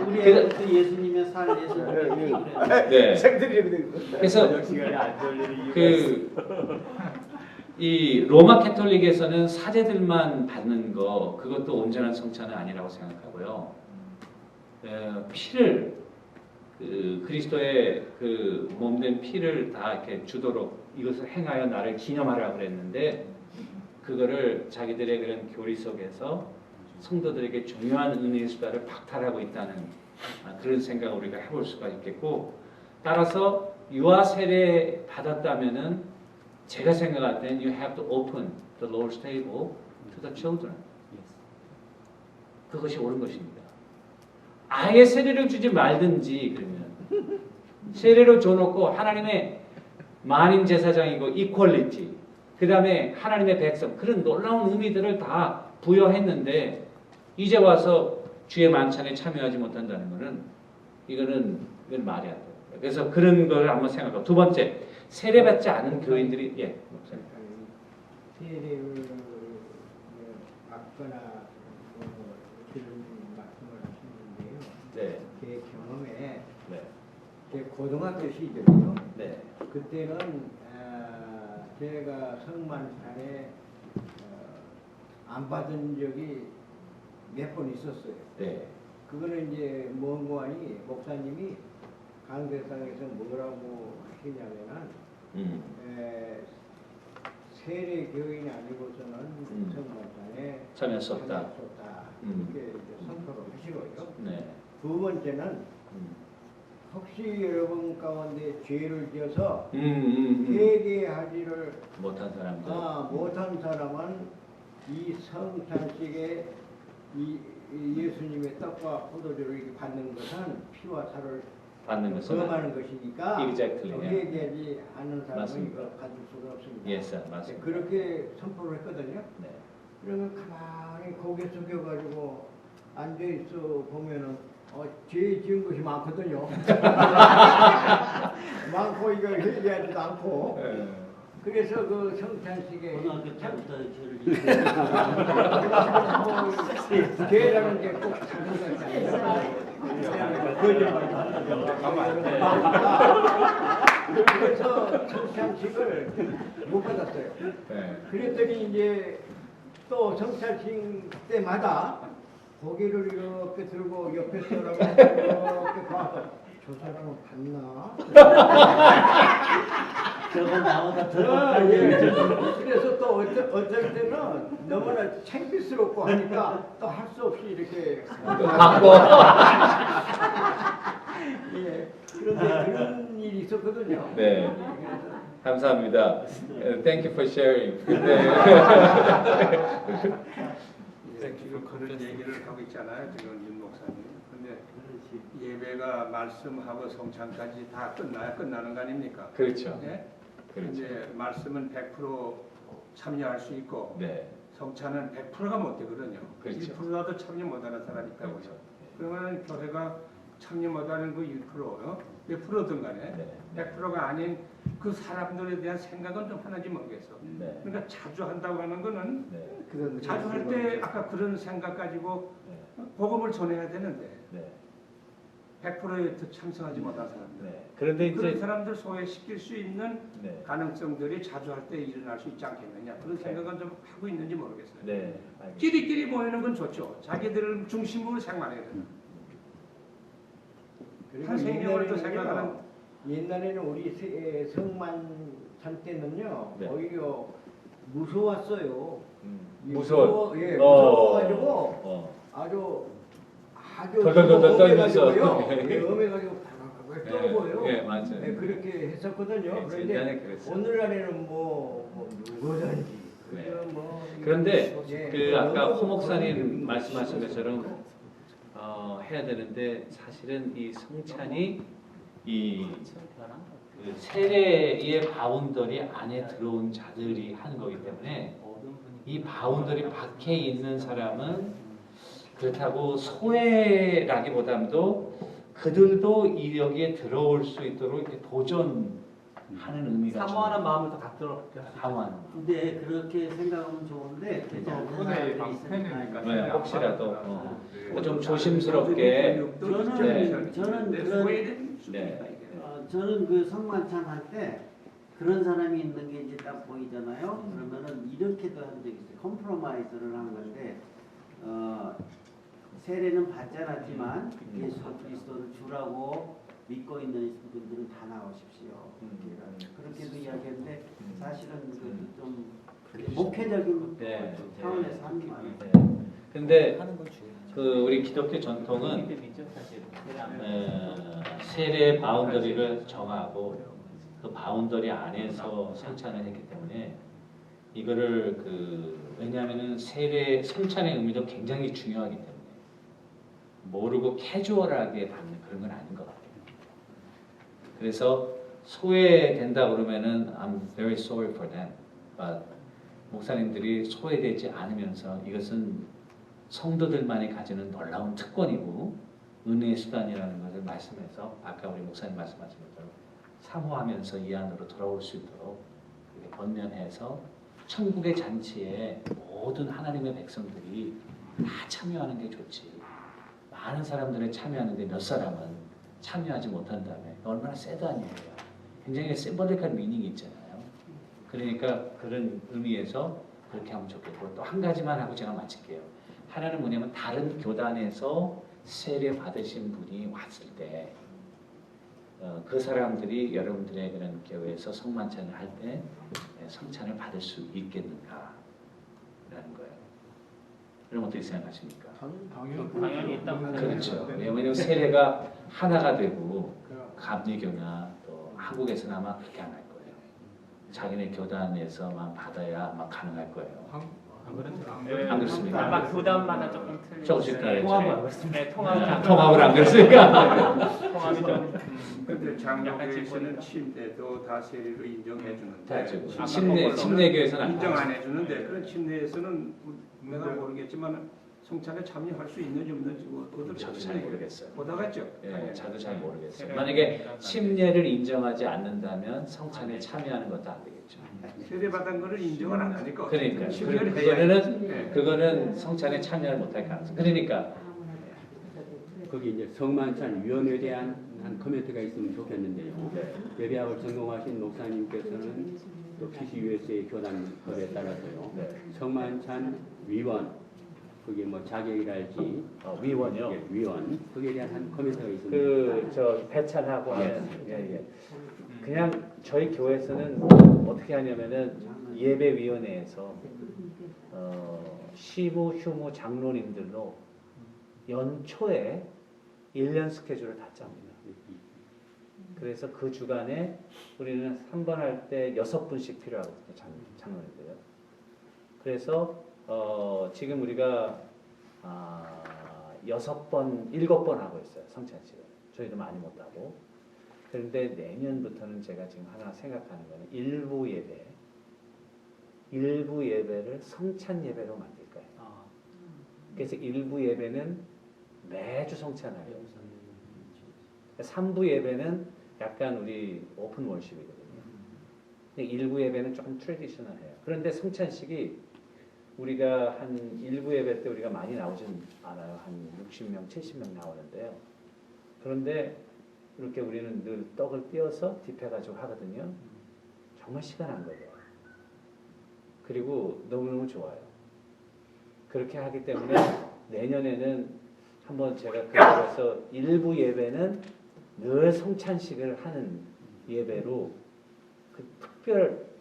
우리 애들 그 예수님의 살 예수님의 피 그래. 네. 생들이 그래. 그래서 시간이 안 걸리는 이유가 이 로마 캐톨릭에서는 사제들만 받는 거 그것도 온전한 성찬은 아니라고 생각하고요. 피를 그리스도의 그 몸된 피를 다 이렇게 주도록 이것을 행하여 나를 기념하라 그랬는데 그거를 자기들의 그런 교리 속에서 성도들에게 중요한 은혜의 수다를 박탈하고 있다는 그런 생각을 우리가 해볼 수가 있겠고 따라서 유아 세례 받았다면은 제가 생각할 땐 you have to open the Lord's table to the children. 그것이 옳은 것입니다. 아예 세례를 주지 말든지 그러면 세례를 줘놓고 하나님의 만인 제사장이고 이퀄리티 그 다음에 하나님의 백성 그런 놀라운 의미들을 다 부여했는데 이제 와서 주의 만찬에 참여하지 못한다는 것은 이건 말이 안 돼요. 그래서 그런 걸 한번 생각하고 두 번째 세례받지 않은 교인들이 목사님. 세례를 받거나 그런 말씀을 하시는데요. 네. 제 경험에 네. 제 고등학교 시절이요. 네. 그때는 제가 성만찬에 안 받은 적이 몇 번 있었어요. 네. 그거는 이제 뭔고하니 목사님이 강대상에서 뭐라고 하시냐면은 세례 교인이 아니고서는 성만찬에 참여할 수 없다. 이렇게 이제 선포를 하시고요. 네. 두 번째는 혹시 여러분 가운데 죄를 지어서 회개하지를 못한 사람들. 못한 사람은 이 성찬식에 이 예수님의 떡과 포도주를 이렇게 받는 것은 피와 살을 받는 것은 범하는 것이니까 Exactly. 회개하지 않는 사람은 맞습니다. 이거 받을 수가 없습니다. Yes, 맞습니다. 그렇게 선포를 했거든요. 네. 그러면 가만히 고개 숙여가지고 앉아 있어 보면은 죄 지은 것이 많거든요. 많고 이거 회개하지도 않고. 그래서 그 성찬식에 고등학교 때부터 저를 죄라는 게 꼭 잘못된 게 아니라 그래서 성찬식을 못 받았어요. 그랬더니 이제 또 성찬식 때마다 고개를 이렇게 들고 옆에 사람을 이렇게 봐서 저 사람은 봤나? 저거 나보다 더 빨리 그래서 또 어쩔 때는 너무나 창피스럽고 하니까 또 할 수 없이 이렇게 받고. 예, 그런데 그런 일이 있었거든요. 네. 감사합니다. Thank you for sharing. 네. 지금 그런 얘기를 하고 있잖아요. 지금 윤 목사님. 근데 예배가 말씀하고 성찬까지 다 끝나는 거 아닙니까? 그렇죠. 네? 그렇죠. 이제 말씀은 100% 참여할 수 있고 네. 성찬은 100%가 못 되거든요. 그렇죠. 1%라도 참여 못하는 사람이 있다고요. 그렇죠. 그러면 교회가 참여 못하는 그 1%요? 몇 프로든 간에 네. 100%가 아닌 그 사람들에 대한 생각은 좀 하는지 모르겠어. 네. 그러니까 자주 한다고 하는 거는 네. 자주 할 때 아까 그런 생각 가지고 복음을 전해야 되는데 네. 100%에 참석하지 못한 사람들. 네. 그런데 그런 이제 사람들 소외시킬 수 있는 네. 가능성들이 자주 할 때 일어날 수 있지 않겠느냐. 그런 생각은 좀 하고 있는지 모르겠어요. 네. 알겠습니다. 끼리끼리 모이는 건 좋죠. 자기들을 중심으로 생활해야 돼요. 한 생명을 또 생각하는. 옛날에는 우리 성만찬 때는요 네. 오히려 무서웠어요. 무서워. 예, 무서워가지고 아주 덜덜덜덜 떨면서. 엄해가지고 떨고요. 예, 맞아요. 네, 그렇게 했었거든요. 네, 그런데 옛날에 그랬어요. 오늘날에는 뭐 누구든지. 네. 뭐 그런데 예, 그 아까 너무 홍 목사님 그런 말씀하신 게 것처럼 해야 되는데 사실은 이 성찬이 이 그 세례의 바운더리 안에 들어온 자들이 하는 거기 때문에 이 바운더리 밖에 있는 사람은 그렇다고 소외라기보다도 그들도 이 여기에 들어올 수 있도록 이렇게 도전하는 의미가 사모하는 마음을 더 갖도록 사모하는 마음. 근데 그렇게 생각하면 좋은데 그렇지 않는 사람들이 있으니까. 네, 혹시라도 좀 조심스럽게 저는 그런 저는 그 성만찬 할 때 그런 사람이 있는 게 이제 딱 보이잖아요. 그러면은 이렇게도 한 적이 있어요. 컴프로마이즈를 한 건데 세례는 받지 않았지만 예수 그리스도를 주라고 믿고 있는 분들은 다 나오십시오. 그렇게도 이야기했는데 사실은 좀 목회적인 차원에서 하는 말이에요. 근데 그 우리 기독교 전통은 세례 바운더리를 정하고 그 바운더리 안에서 성찬을 했기 때문에 이거를 왜냐하면은 세례 성찬의 의미도 굉장히 중요하기 때문에 모르고 캐주얼하게 받는 그런 건 아닌 것 같아요. 그래서 소외된다 그러면은 I'm very sorry for them. But 목사님들이 소외되지 않으면서 이것은 성도들만이 가지는 놀라운 특권이고 은혜의 수단이라는 것을 말씀해서 아까 우리 목사님 말씀하신 것처럼 사모하면서 이 안으로 돌아올 수 있도록 번면해서 천국의 잔치에 모든 하나님의 백성들이 다 참여하는 게 좋지. 많은 사람들이 참여하는데 몇 사람은 참여하지 못한다면 얼마나 새드한 일이에요. 굉장히 심볼릭한 미닝이 있잖아요. 그러니까 그런 의미에서 그렇게 하면 좋겠고 또 한 가지만 하고 제가 마칠게요. 하나는 뭐냐면 다른 교단에서 세례 받으신 분이 왔을 때 그 사람들이 여러분들의 그런 교회에서 성만찬을 할 때 성찬을 받을 수 있겠는가라는 거예요. 그럼 어떻게 생각하십니까? 당연히 있다고 생각해요. 그렇죠. 왜냐하면 세례가 하나가 되고 감리교나 또 한국에서는 아마 그렇게 안 할 거예요. 자기네 교단에서만 받아야 아마 가능할 거예요. 안 그렇죠. 안 그렇습니까? 아마 교단마다 조금 틀리죠. 조금씩 다르죠. 통합을 안 그렇습니다. 네, 통합을 통합을 안 그렇습니까? 통합이 좀 근데 장로교에서는 침례도 다 세례로 인정해 다 주는데 죠. 침례교에서는 안 인정 안 하죠. 해주는데 그런 침례에서는 내가 모르겠지만 성찬에 참여할 수 있는지 없는지 저도 잘 모르겠어요. 보다갔죠. 예, 저도 잘 모르겠어요. 만약에 침례를 인정하지 않는다면 성찬에 참여하는 것도 안 되겠죠. 세례 받은 거를 인정을 안 하니까. 그러니까 침례를 그거는 성찬에 참여를 못할 가능성. 그러니까 거기 이제 성만찬 위원회에 대한 한 코멘트가 있으면 좋겠는데요. 예배학을 전공하신 목사님께서는 또 PCUSA 교단법에 따라서요. 성만찬 위원 그게 뭐 자격이랄지 위원요. 예, 위원 거기에 대한 한 코멘트가 있습니다. 저 배찬하고 예. 그냥 저희 교회에서는 어떻게 하냐면은 예배위원회에서 시무, 휴무 장로님들로 연초에 1년 스케줄을 다 짭니다. 그래서 그 주간에 우리는 3번 할 때 6분씩 필요하거든요. 장로님들요. 그래서 지금 우리가 6번, 7번 하고 있어요. 성찬식을. 저희도 많이 못하고. 그런데 내년부터는 제가 지금 하나 생각하는 거는 일부 예배를 성찬 예배로 만들 거예요. 그래서 일부 예배는 매주 성찬하고 3부 예배는 약간 우리 오픈 월십이거든요. 근데 일부 예배는 조금 트래디셔널해요. 그런데 성찬식이 우리가 한 일부 예배 때 우리가 많이 나오진 않아요. 한 60명, 70명 나오는데요. 그런데 이렇게 우리는 늘 떡을 띄어서 딥해가지고 하거든요. 정말 시간 안 걸려요. 그리고 너무너무 좋아요. 그렇게 하기 때문에 내년에는 한번 제가 그래서 일부 예배는 늘 성찬식을 하는 예배로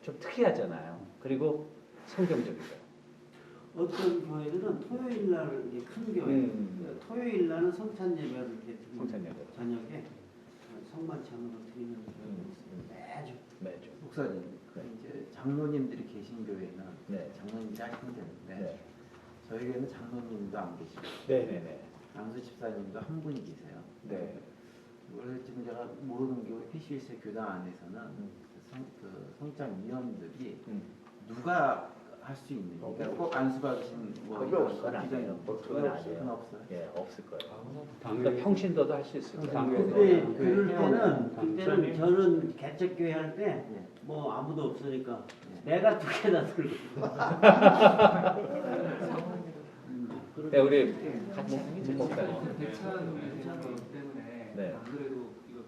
좀 특이하잖아요. 그리고 성경적이죠. 어떤 교회들은 토요일 날 큰 교회, 토요일 날은 성찬 예배를 이렇게 저녁에 성만찬으로 드리는 교회가 있어요. 매주. 목사님, 이제 장로님들이 계신 교회는 장로님이 하시면 되는데 저희 교회는 장로님도 안 계시고 양수 집사님도 한 분이 계세요. 그래서 지금 제가 모르는 게 우리 PCS 교단 안에서는 성장위원들이 누가 할 수 있는 그러니까 꼭 안수받으신 뭐 그게 이런 없어요. 규정이 그건 아니에요. 그건 없어요. 예, 없을 거예요. 당연히 그러니까 평신도도 할 수 있을 거예요. 근데 그 그럴 회원, 때는 저는 개척교회 할 때 뭐 아무도 없으니까 내가 두 개나 들고 네, 우리 같이 목사님. 대찬 때문에 네. 안 그래도 이거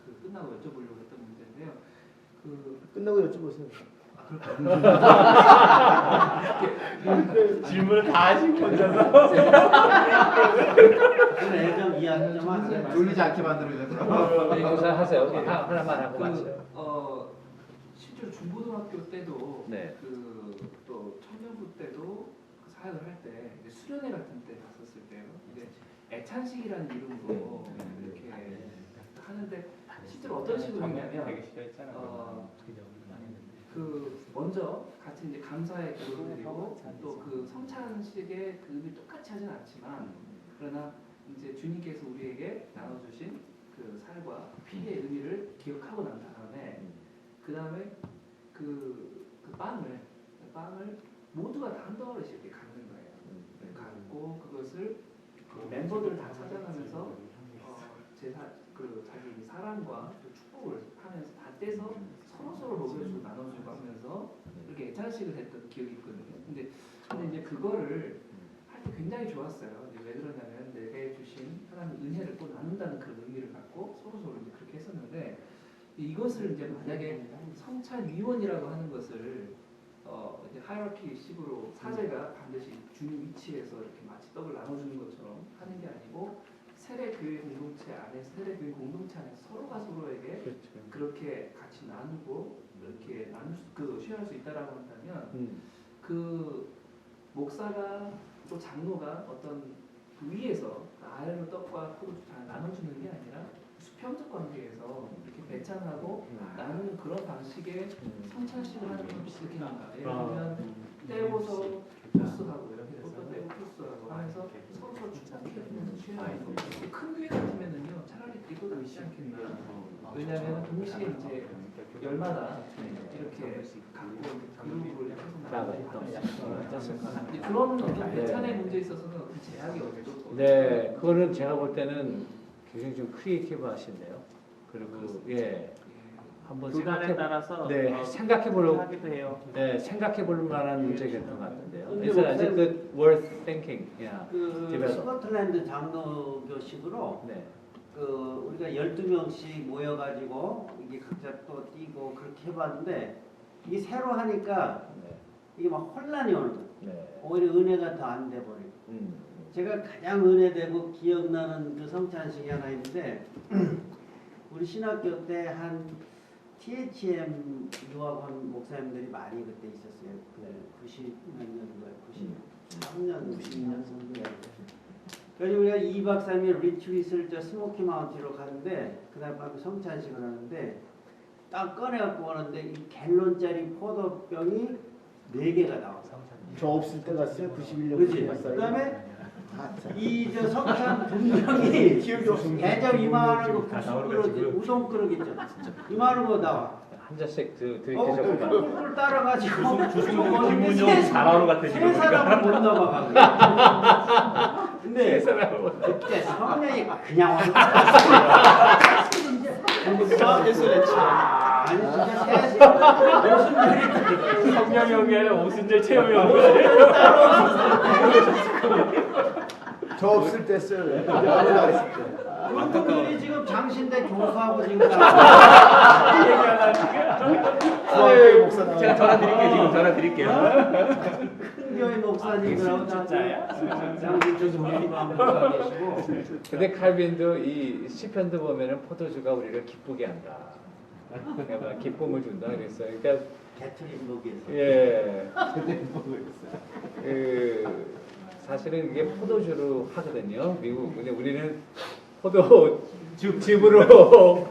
그 끝나고 여쭤보려고 했던 문제인데요. 그 끝나고 여쭤보세요. 질문을 다 하시고 혼자서 좀 이야기 좀 하세요. 졸리지 않게 만들어야 네, 목사 하세요. 하나만 하고 마쳐요. 실제로 중고등학교 때도 네. 또 청년부 때도 그 사역을 할 때 수련회 같은 때 갔었을 때요. 이제 애찬식이라는 이름으로 이렇게 하는데 실제로 어떤 식으로 했냐면 그 먼저 같이 이제 감사의 기도를 드리고 또 그 성찬식의 그 의미 똑같이 하진 않지만 그러나 이제 주님께서 우리에게 나눠주신 그 살과 피의 의미를 기억하고 난 다음에 그 다음에 그 빵을 모두가 다 한 덩어리씩 이렇게 갖는 거예요. 갖고 그것을 그 멤버들 다 찾아가면서 자기 사랑과 그 축복을 하면서 다 떼서 서로 먹여주고 나눠주고 하면서 이렇게 애찬식을 했던 기억이 있거든요. 근데 이제 그거를 할 때 굉장히 좋았어요. 이제 왜 그러냐면 내게 주신 하나님 은혜를 또 나눈다는 그런 의미를 갖고 서로 이제 그렇게 했었는데 이것을 이제 만약에 성찬위원이라고 하는 것을 이제 하이라키 식으로 사제가 반드시 주님 위치에서 이렇게 마치 떡을 나눠주는 것처럼 하는 게 아니고 세례 교회 공동체 안에서 서로가 서로에게 그렇게 같이 나누고 이렇게 쉐어할 수 있다라고 한다면 그 목사가 또 장로가 어떤 그 위에서 아래로 떡과 포도주 다 나눠주는 게 아니라 수평적 관계에서 이렇게 배찬하고 나누는 그런 방식의 성찬식을 하는 방식이 나온다. 예를 들면 떼고서 토스하고 이렇게 또 떼고 토스하고 하면서 서로 축복해주면서 취하는 거. 큰 교회 같으면은요 차라리 이거 낫지 않겠나. 왜냐하면 동시에 이제 열마다 이렇게 갖고 그룹을 해서 나가는 그런 어떤 배찬의 문제에 있어서는 그 제약이 없고. 네, 그거는 제가 볼 때는 굉장히 좀 크리에이티브 하신데요. 그리고 한번 교단에 따라서 생각해 보려고 하기도 해요. 네, 생각해 볼 만한 문제였던 것 같은데요. 근데 그래서 아직 그 worth thinking. 그 스코틀랜드 장로교식으로 그 우리가 12명씩 모여가지고 이게 각자 또 뛰고 그렇게 해봤는데 이게 새로 하니까 이게 막 혼란이 오는 거예요. 오히려 은혜가 더 안 돼버리고. 제가 가장 은혜되고 기억나는 그 성찬식이 하나 있는데 우리 신학교 때 한 THM 유학원 목사님들이 많이 그때 있었어요. 90몇 년도에 93년, 92년 정도에. 그래서 우리가 2박 3일 리트릿을 스모키 마운틴으로 가는데 그날 밤에 성찬식을 하는데 딱 꺼내갖고 오는데 이 갤론짜리 포도병이 4개가 나왔어요. 저 없을 때 갔어요. 91년. 그렇지. 그다음에 이 저 성찬 분명히 대접 이만한 거 국수 그릇, 우동 그릇 있죠. 이만한 거 나와. 한 잔씩 드셔보면 꿀꿀 따라가지고 김문용 잘하는 것 같아 지금. 세 사람을 못 넘어가고. 근데 그때 성령이 그냥 와서 아니 진짜 성령이 온 게 아니라 오순절 체험이 온 거예요. 저 없을 때 써요. 그분들이 지금 장신대 교수하고 지금 중학교 목사 나와요. 제가 전화 드릴게요. 지금 전화 드릴게요. 큰 교회 목사님들하고 장신대 교수하고 계시고. 근데 칼빈도 이 시편도 보면은 포도주가 우리를 기쁘게 한다. 그러니까 기쁨을 준다 그랬어요. 그러니까 개틀린 목에서. 예. 사실은 이게 포도주로 하거든요. 미국. 근데 우리는 포도즙으로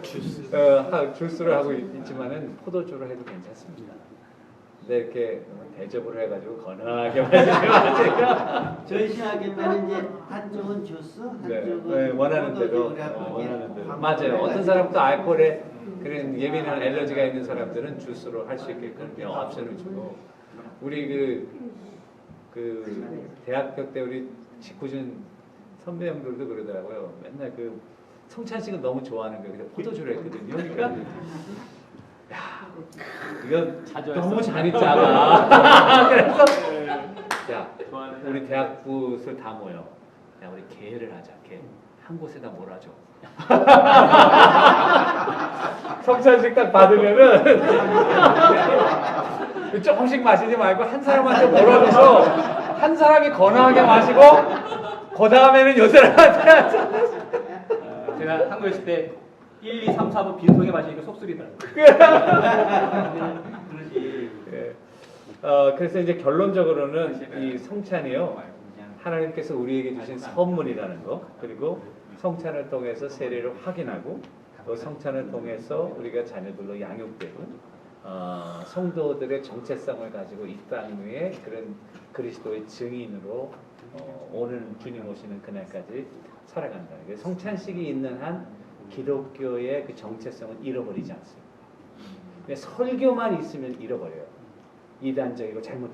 주스를 하고 있지만은 포도주로 해도 괜찮습니다. 근데 이렇게 대접을 해가지고 건강하게 마시고 저희 신학교는 이제 한쪽은 주스, 한쪽은 네, 원하는 대로 원하는 대로 맞아요. 어떤 사람은 또 알코올에 그런 예민한 알러지가 있는 사람들은 주스로 할 수 있게끔 옵션을 주고 우리 그 대학교 때 우리 직구준 선배 형들도 그러더라고요. 맨날 그 성찬 씨가 너무 좋아하는 거예요. 그래서 포도주를 했거든요. 그러니까 야 이거 너무 잔이 짜다. 그래서 야 우리 대학부 술 다 모여. 야 우리 계를 하자. 계. 한 곳에다 몰아줘. 성찬식 딱 받으면은 조금씩 마시지 말고 한 사람한테 몰아줘서 한 사람이 건강하게 마시고 그 다음에는 요 사람한테 제가 한국에 있을 때 1, 2, 3, 4부 빈통에 마시니까 속쓰리더라고요. 예. 그래서 이제 결론적으로는 이 성찬이요 하나님께서 우리에게 주신 선물이라는 거 그리고 성찬을 통해서 세례를 확인하고 또 성찬을 통해서 우리가 자녀들로 양육되고 성도들의 정체성을 가지고 이 땅 위에 그런 그리스도의 증인으로 오는 주님 오시는 그날까지 살아간다. 성찬식이 있는 한 기독교의 그 정체성은 잃어버리지 않습니다. 설교만 있으면 잃어버려요. 이단적이고 잘못.